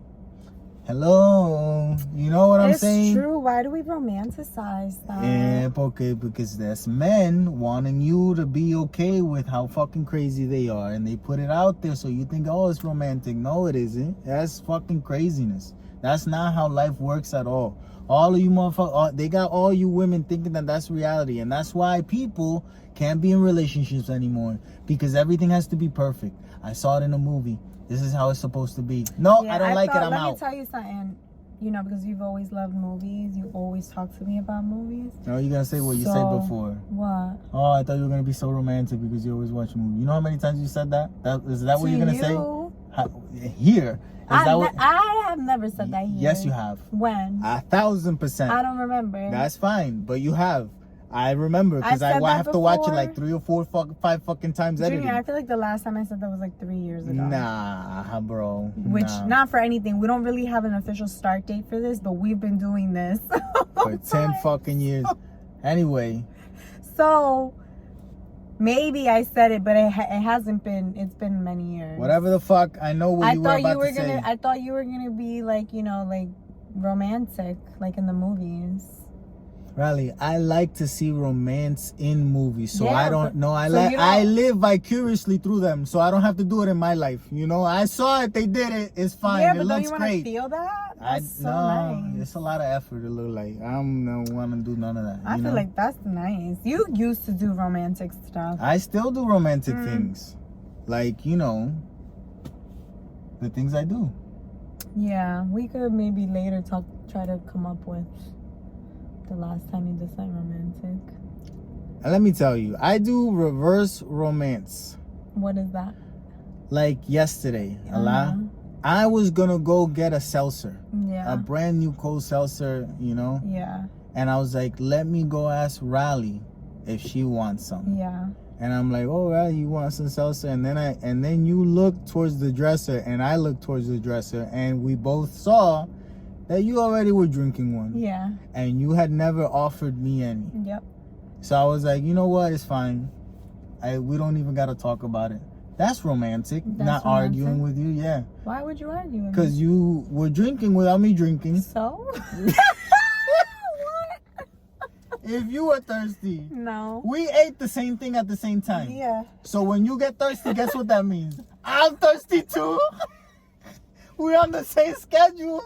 Hello, you know what I'm saying? It's true. Why do we romanticize that? Yeah, because that's men wanting you to be okay with how fucking crazy they are, and they put it out there so you think, oh, it's romantic. No, it isn't. That's fucking craziness. That's not how life works at all. All of you motherfuckers, they got all you women thinking that that's reality, and that's why people can't be in relationships anymore, because everything has to be perfect. I saw it in a movie. This is how it's supposed to be. No, Yeah, I don't like it. I'm Let out. me tell you something. You know, because you've always loved movies. You always talk to me about movies. No, you're gonna say what you said So, before. What? Oh, I thought you were gonna be so romantic because you always watch movies. You know how many times you said that? Is that what you're gonna say? Here? Is that what? I have never said that here. Yes, you have. When? 1,000%. I don't remember. That's fine, but you have. I remember because I've I said that have to watch it before. like 3 or 4, 5 fucking times edited. Junior, I feel like the last time I said that was like 3 years ago. Nah, bro. Which, nah. not for anything. We don't really have an official start date for this, but we've been doing this For 10 fucking years. Anyway, So, maybe I said it, but it hasn't been. It's been many years. whatever the fuck, I know what you were about to say. I thought you were gonna be like, like romantic, like in the movies. Riley, I like to see romance in movies, so Yeah, I don't but- know. so you don't- I live vicariously through them, so I don't have to do it in my life. You know, I saw it, they did it. It's fine. Yeah, It but don't looks you want to great. feel that? That's so no, nice. it's a lot of effort. It look like I don't want to do none of that. I you feel know? like that's nice. You used to do romantic stuff. I still do romantic things, like the things I do. Yeah, we could maybe later try to come up with the last time you did something romantic. And let me tell you, I do reverse romance. What is that? Like yesterday, Uh-huh. I was gonna go get a seltzer, Yeah. a brand new cold seltzer, Yeah. and I was like, let me go ask Riley if she wants some. Yeah. And I'm like, oh, Riley, you want some seltzer? And then you look towards the dresser, and I looked towards the dresser, and we both saw that you already were drinking one. Yeah. And you had never offered me any. Yep. So I was like, you know what? It's fine. We don't even got to talk about it. That's romantic. That's not romantic? arguing with you. Yeah. Why would you argue with me? Because you were drinking without me drinking. So? What? If you were thirsty, No. we ate the same thing at the same time. Yeah. So when you get thirsty, guess what that means? I'm thirsty too. We're on the same schedule,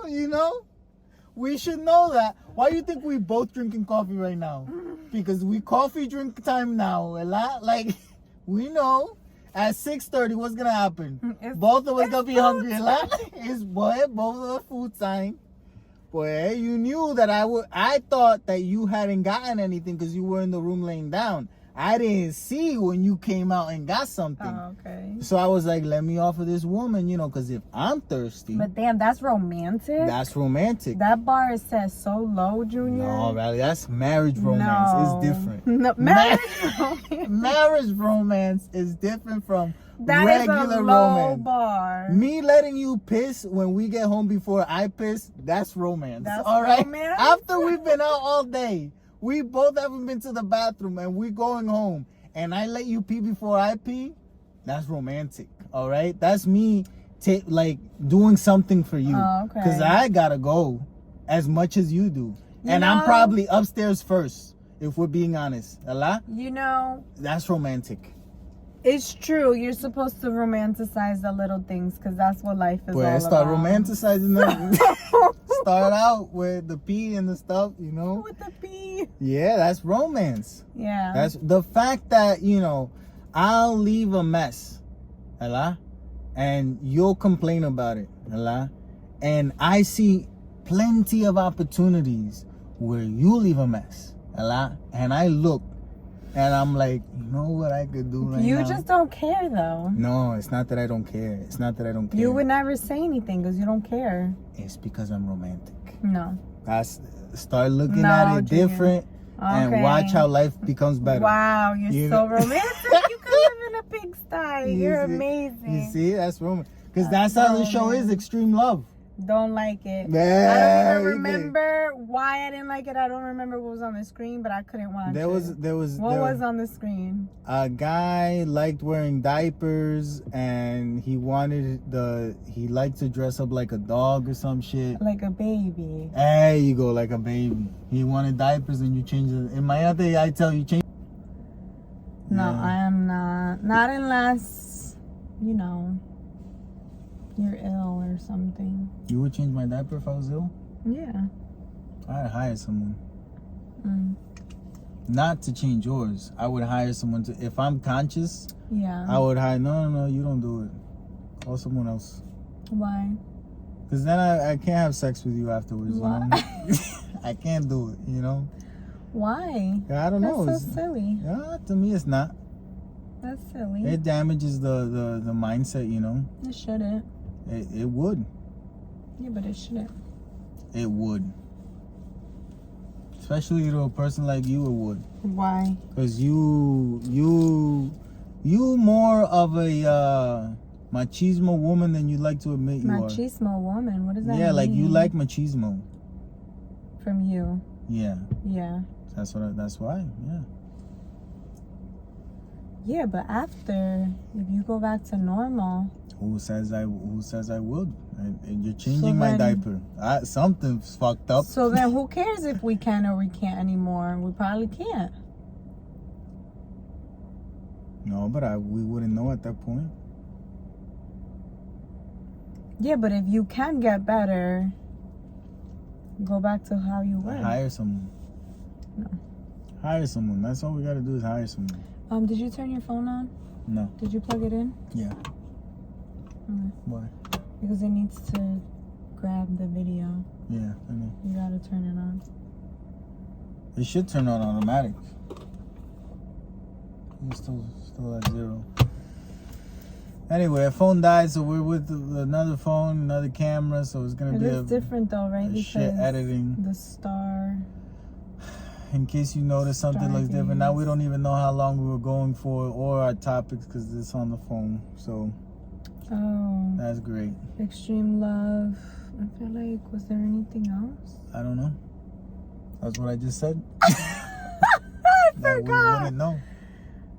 We should know that. Why do you think we both drinking coffee right now? Because we coffee drink time now. A lot. Like, we know at 6:30 what's going to happen. Both of us going to be hungry. A lot. It's both of us food time. Boy, you knew that I thought that you hadn't gotten anything because you were in the room laying down. I didn't see when you came out and got something. Oh, okay. So I was like, let me offer this woman, because if I'm thirsty, But damn, that's romantic. that's romantic. That bar is set so low, Junior. No, Riley, that's marriage romance. No. It's different. No, marriage romance. Marriage romance is different from That is regular a low romance. bar. Me letting you piss when we get home before I piss, that's romance. That's all right? romance? After we've been out all day, we both haven't been to the bathroom and we're going home, and I let you pee before I pee, that's romantic. All right? That's me doing something for you. Oh, okay. Because I gotta go as much as you do. And I'm probably upstairs first, if we're being honest. That's romantic. It's true. You're supposed to romanticize the little things because that's what life is all Well, about. start romanticizing them. Start out with the pee and the stuff, With the pee. Yeah, that's romance. Yeah. That's the fact that, I'll leave a mess, and you'll complain about it, and I see plenty of opportunities where you leave a mess, and I look, and I'm like, you know what I could do right now? You just don't care, though. No, it's not that I don't care. It's not that I don't care. You would never say anything because you don't care. It's because I'm romantic. No. Start looking at it Junior. different and watch how life becomes better. Wow, you're so romantic. You could live in a pigsty. You're amazing. You see, that's romantic. Because that's how the show is, Extreme Love. Don't like it. Man, I don't even remember why I didn't like it. I don't remember what was on the screen, but I couldn't watch There was on the screen? A guy liked wearing diapers, and he liked to dress up like a dog or some shit. Like a baby. There you go, like a baby. He wanted diapers, and you change it. In my other, I tell you change. No, Yeah. I am not. Not unless, you're ill or something. You would change my diaper if I was ill? Yeah. I'd hire someone. Mm. Not to change yours. I would hire someone to. If I'm conscious, Yeah. I would hire. No, you don't do it. Call someone else. Why? Because then I can't have sex with you afterwards. Why? I can't do it. Why? I don't know. That's so silly. Yeah, to me it's not. That's silly. It damages the mindset. It shouldn't. It would. Yeah, but it shouldn't. It would. Especially to a person like you, it would. Why? Because you more of a machismo woman than you like to admit you are. Machismo woman? What does that mean? Yeah, like you like machismo. From you. Yeah. Yeah. That's why. Yeah. Yeah, but after, if you go back to normal. Who says I would? And you're changing my diaper. Something's fucked up. So then who cares if we can or we can't anymore? We probably can't. No, but we wouldn't know at that point. Yeah, but if you can get better, go back to how you were. Hire someone. No. Hire someone. That's all we gotta do is hire someone. Did you turn your phone on? No. Did you plug it in? Yeah. Okay. Why? Because it needs to grab the video. Yeah, I know. You gotta turn it on. It should turn on automatic. It's still at 0. Anyway, a phone died, so we're with another phone, another camera, so it's gonna be different though, right? Because shit editing. the star. In case you notice something looks different. Now we don't even know how long we were going for or our topics because it's on the phone. So that's great. Extreme love. I feel like, was there anything else? I don't know. That's what I just said. I forgot. We wouldn't know.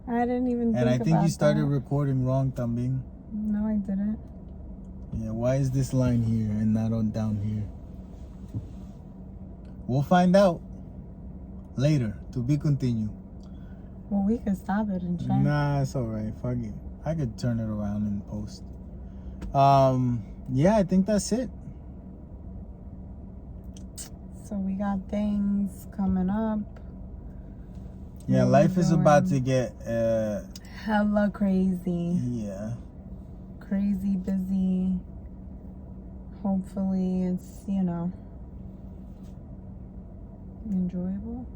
I didn't even think And I think about you started that. recording wrong, Tambing. No, I didn't. Yeah, why is this line here and not on down here? We'll find out later. To be continued. Well, we could stop it and check. Nah, it's alright. Fuck it. I could turn it around in post. Yeah, I think that's it. So we got things coming up. Yeah, life is about to get hella crazy. Yeah. Crazy busy. Hopefully it's, enjoyable.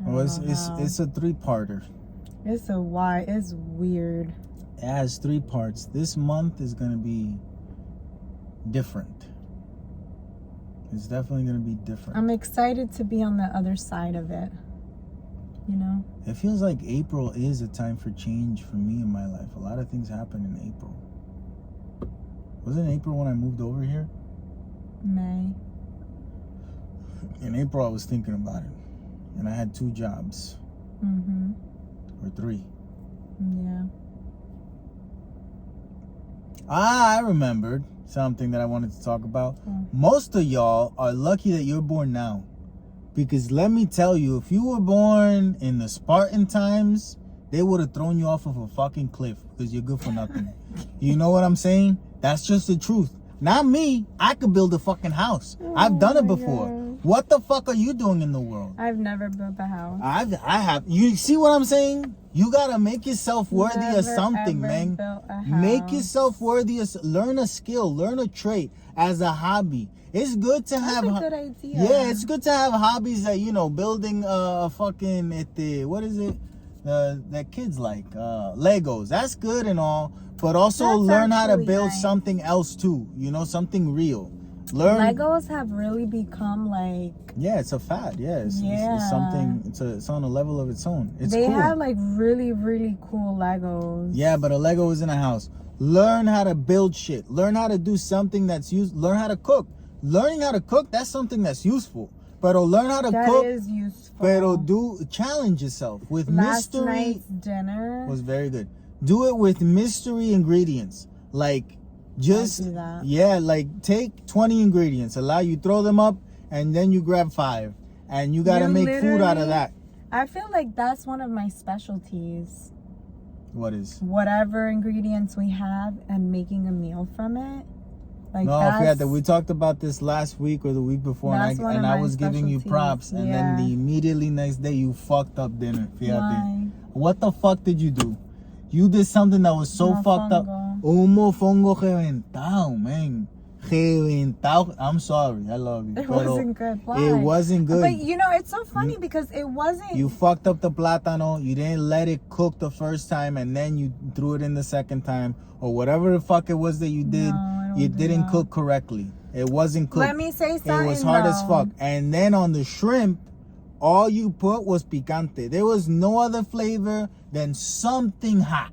Well, it's a 3-parter. It's weird. It has 3 parts. This month is gonna be different. It's definitely gonna be different. I'm excited to be on the other side of it. It feels like April is a time for change for me in my life. A lot of things happen in April. Wasn't April when I moved over here? May. In April, I was thinking about it. And I had 2 jobs. Mm-hmm. Or 3. Yeah. I remembered something that I wanted to talk about. Oh. Most of y'all are lucky that you're born now. Because let me tell you, if you were born in the Spartan times, they would have thrown you off of a fucking cliff because you're good for nothing. You know what I'm saying? That's just the truth. Not me. I could build a fucking house. I've done it before. God. What the fuck are you doing in the world? I've never built a house. I have. You see what I'm saying? You gotta make yourself worthy of something, man. Make yourself worthy of. Learn a skill. Learn a trait as a hobby. It's good to have. That's a good idea. Yeah, it's good to have hobbies that building a fucking what is it? That kids like Legos. That's good and all, but also learn how to build something else too. Something real. Legos have really become like. Yeah, it's a fad. Yeah, it's something. It's on a level of its own. They have like really, really cool Legos. Yeah, but a Lego is in a house. Learn how to build shit. Learn how to do something that's used. Learn how to cook. Learning how to cook, that's something that's useful. But learn how to cook. That is useful. But challenge yourself with mystery. Last night's dinner was very good. Do it with mystery ingredients. Like take 20 ingredients. You throw them up and then you grab 5. And you gotta make food out of that. I feel like that's one of my specialties. What is? Whatever ingredients we have and making a meal from it. No, I forgot that we talked about this last week or the week before, and I was giving you props, and then the immediately next day you fucked up dinner. Why? What the fuck did you do? You did something that was so fucked up. Un mofongo reventado, man. Reventado. I'm sorry, I love you. It wasn't good. Why? It wasn't good. But it's so funny because it wasn't. You fucked up the plátano. You didn't let it cook the first time, and then you threw it in the second time, or whatever the fuck it was that you did. You didn't cook correctly. It wasn't cooked. Let me say something. It was hard as fuck. And then on the shrimp, all you put was picante. There was no other flavor than something hot.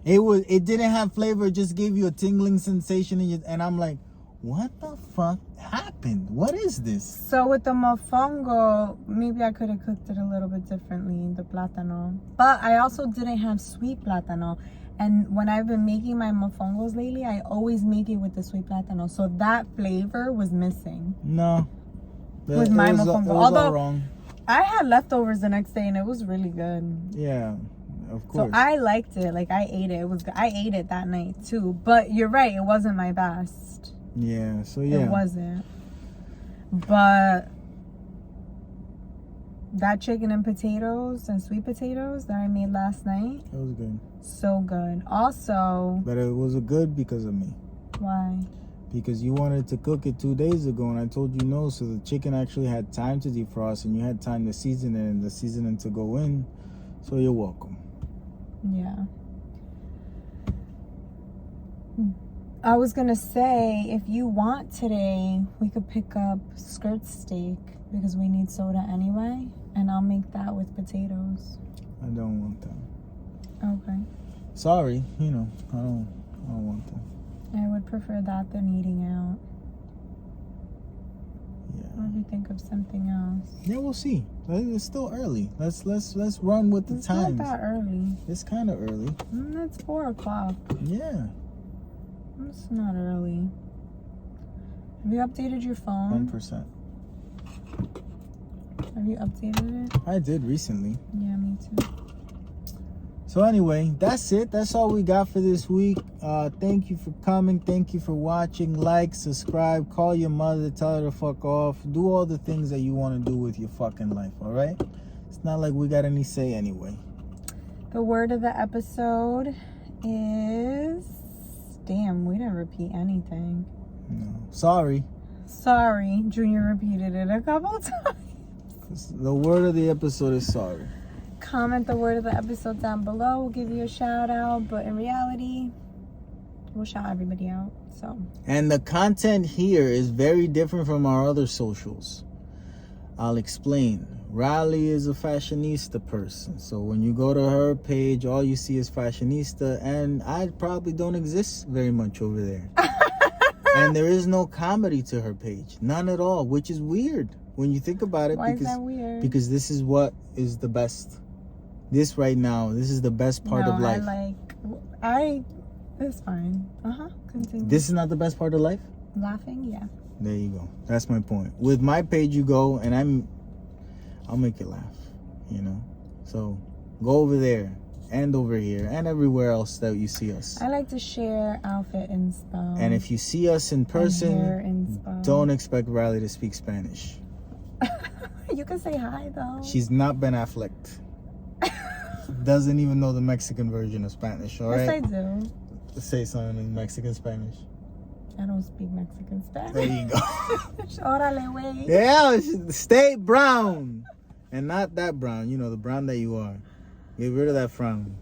It didn't have flavor. It just gave you a tingling sensation and I'm like, what the fuck happened? What is this? So with the mofongo, maybe I could have cooked it a little bit differently, the plátano. But I also didn't have sweet plátano. And when I've been making my mofongos lately, I always make it with the sweet plátano. So that flavor was missing. No. With my mofongo. It was Although all wrong. I had leftovers the next day and it was really good. Yeah, of course. So I liked it. Like I ate it. It was good. I ate it that night too. But you're right. It wasn't my best. Yeah. So yeah. It wasn't. But that chicken and potatoes and sweet potatoes that I made last night. It was good. So good. Also. But it was good because of me. Why? Because you wanted to cook it 2 days ago and I told you no. So the chicken actually had time to defrost and you had time to season it and the seasoning to go in. So you're welcome. Yeah. I was gonna say, if you want today, we could pick up skirt steak because we need soda anyway, and I'll make that with potatoes. I don't want that. Okay. Sorry, I don't want that. I would prefer that than eating out. Yeah. Or if you think of something else. Yeah, we'll see. It's still early. Let's run with the It's times. not that early. It's kind of early. It's 4 o'clock. Yeah. It's not early. Have you updated your phone? 1%. Have you updated it? I did recently. Yeah, me too. So anyway, that's it. That's all we got for this week. Thank you for coming. Thank you for watching. Like, subscribe, call your mother, tell her to fuck off. Do all the things that you want to do with your fucking life, all right? It's not like we got any say anyway. The word of the episode is... Damn, we didn't repeat anything. No. Sorry. Sorry, Junior repeated it a couple times. The word of the episode is sorry. Comment the word of the episode down below. We'll give you a shout out, but in reality, we'll shout everybody out. So. And the content here is very different from our other socials. I'll explain. Riley is a fashionista person. So when you go to her page, all you see is fashionista. And I probably don't exist very much over there. And there is no comedy to her page. None at all, which is weird when you think about it. Why is that weird? Because this is what is the best. This right now, this is the best part of life. It's fine. Continue. This is not the best part of life? Laughing, yeah. There you go. That's my point. With my page, you go and I'll make you laugh, So go over there and over here and everywhere else that you see us. I like to share outfit inspo. And if you see us in person, hair inspo. Don't expect Riley to speak Spanish. You can say hi though. She's not Ben Affleck. Doesn't even know the Mexican version of Spanish, all right? Yes, I do. Say something in Mexican Spanish. I don't speak Mexican Spanish. There you go. Órale, güey. Yeah, stay brown. And not that brown, the brown that you are. Get rid of that frown.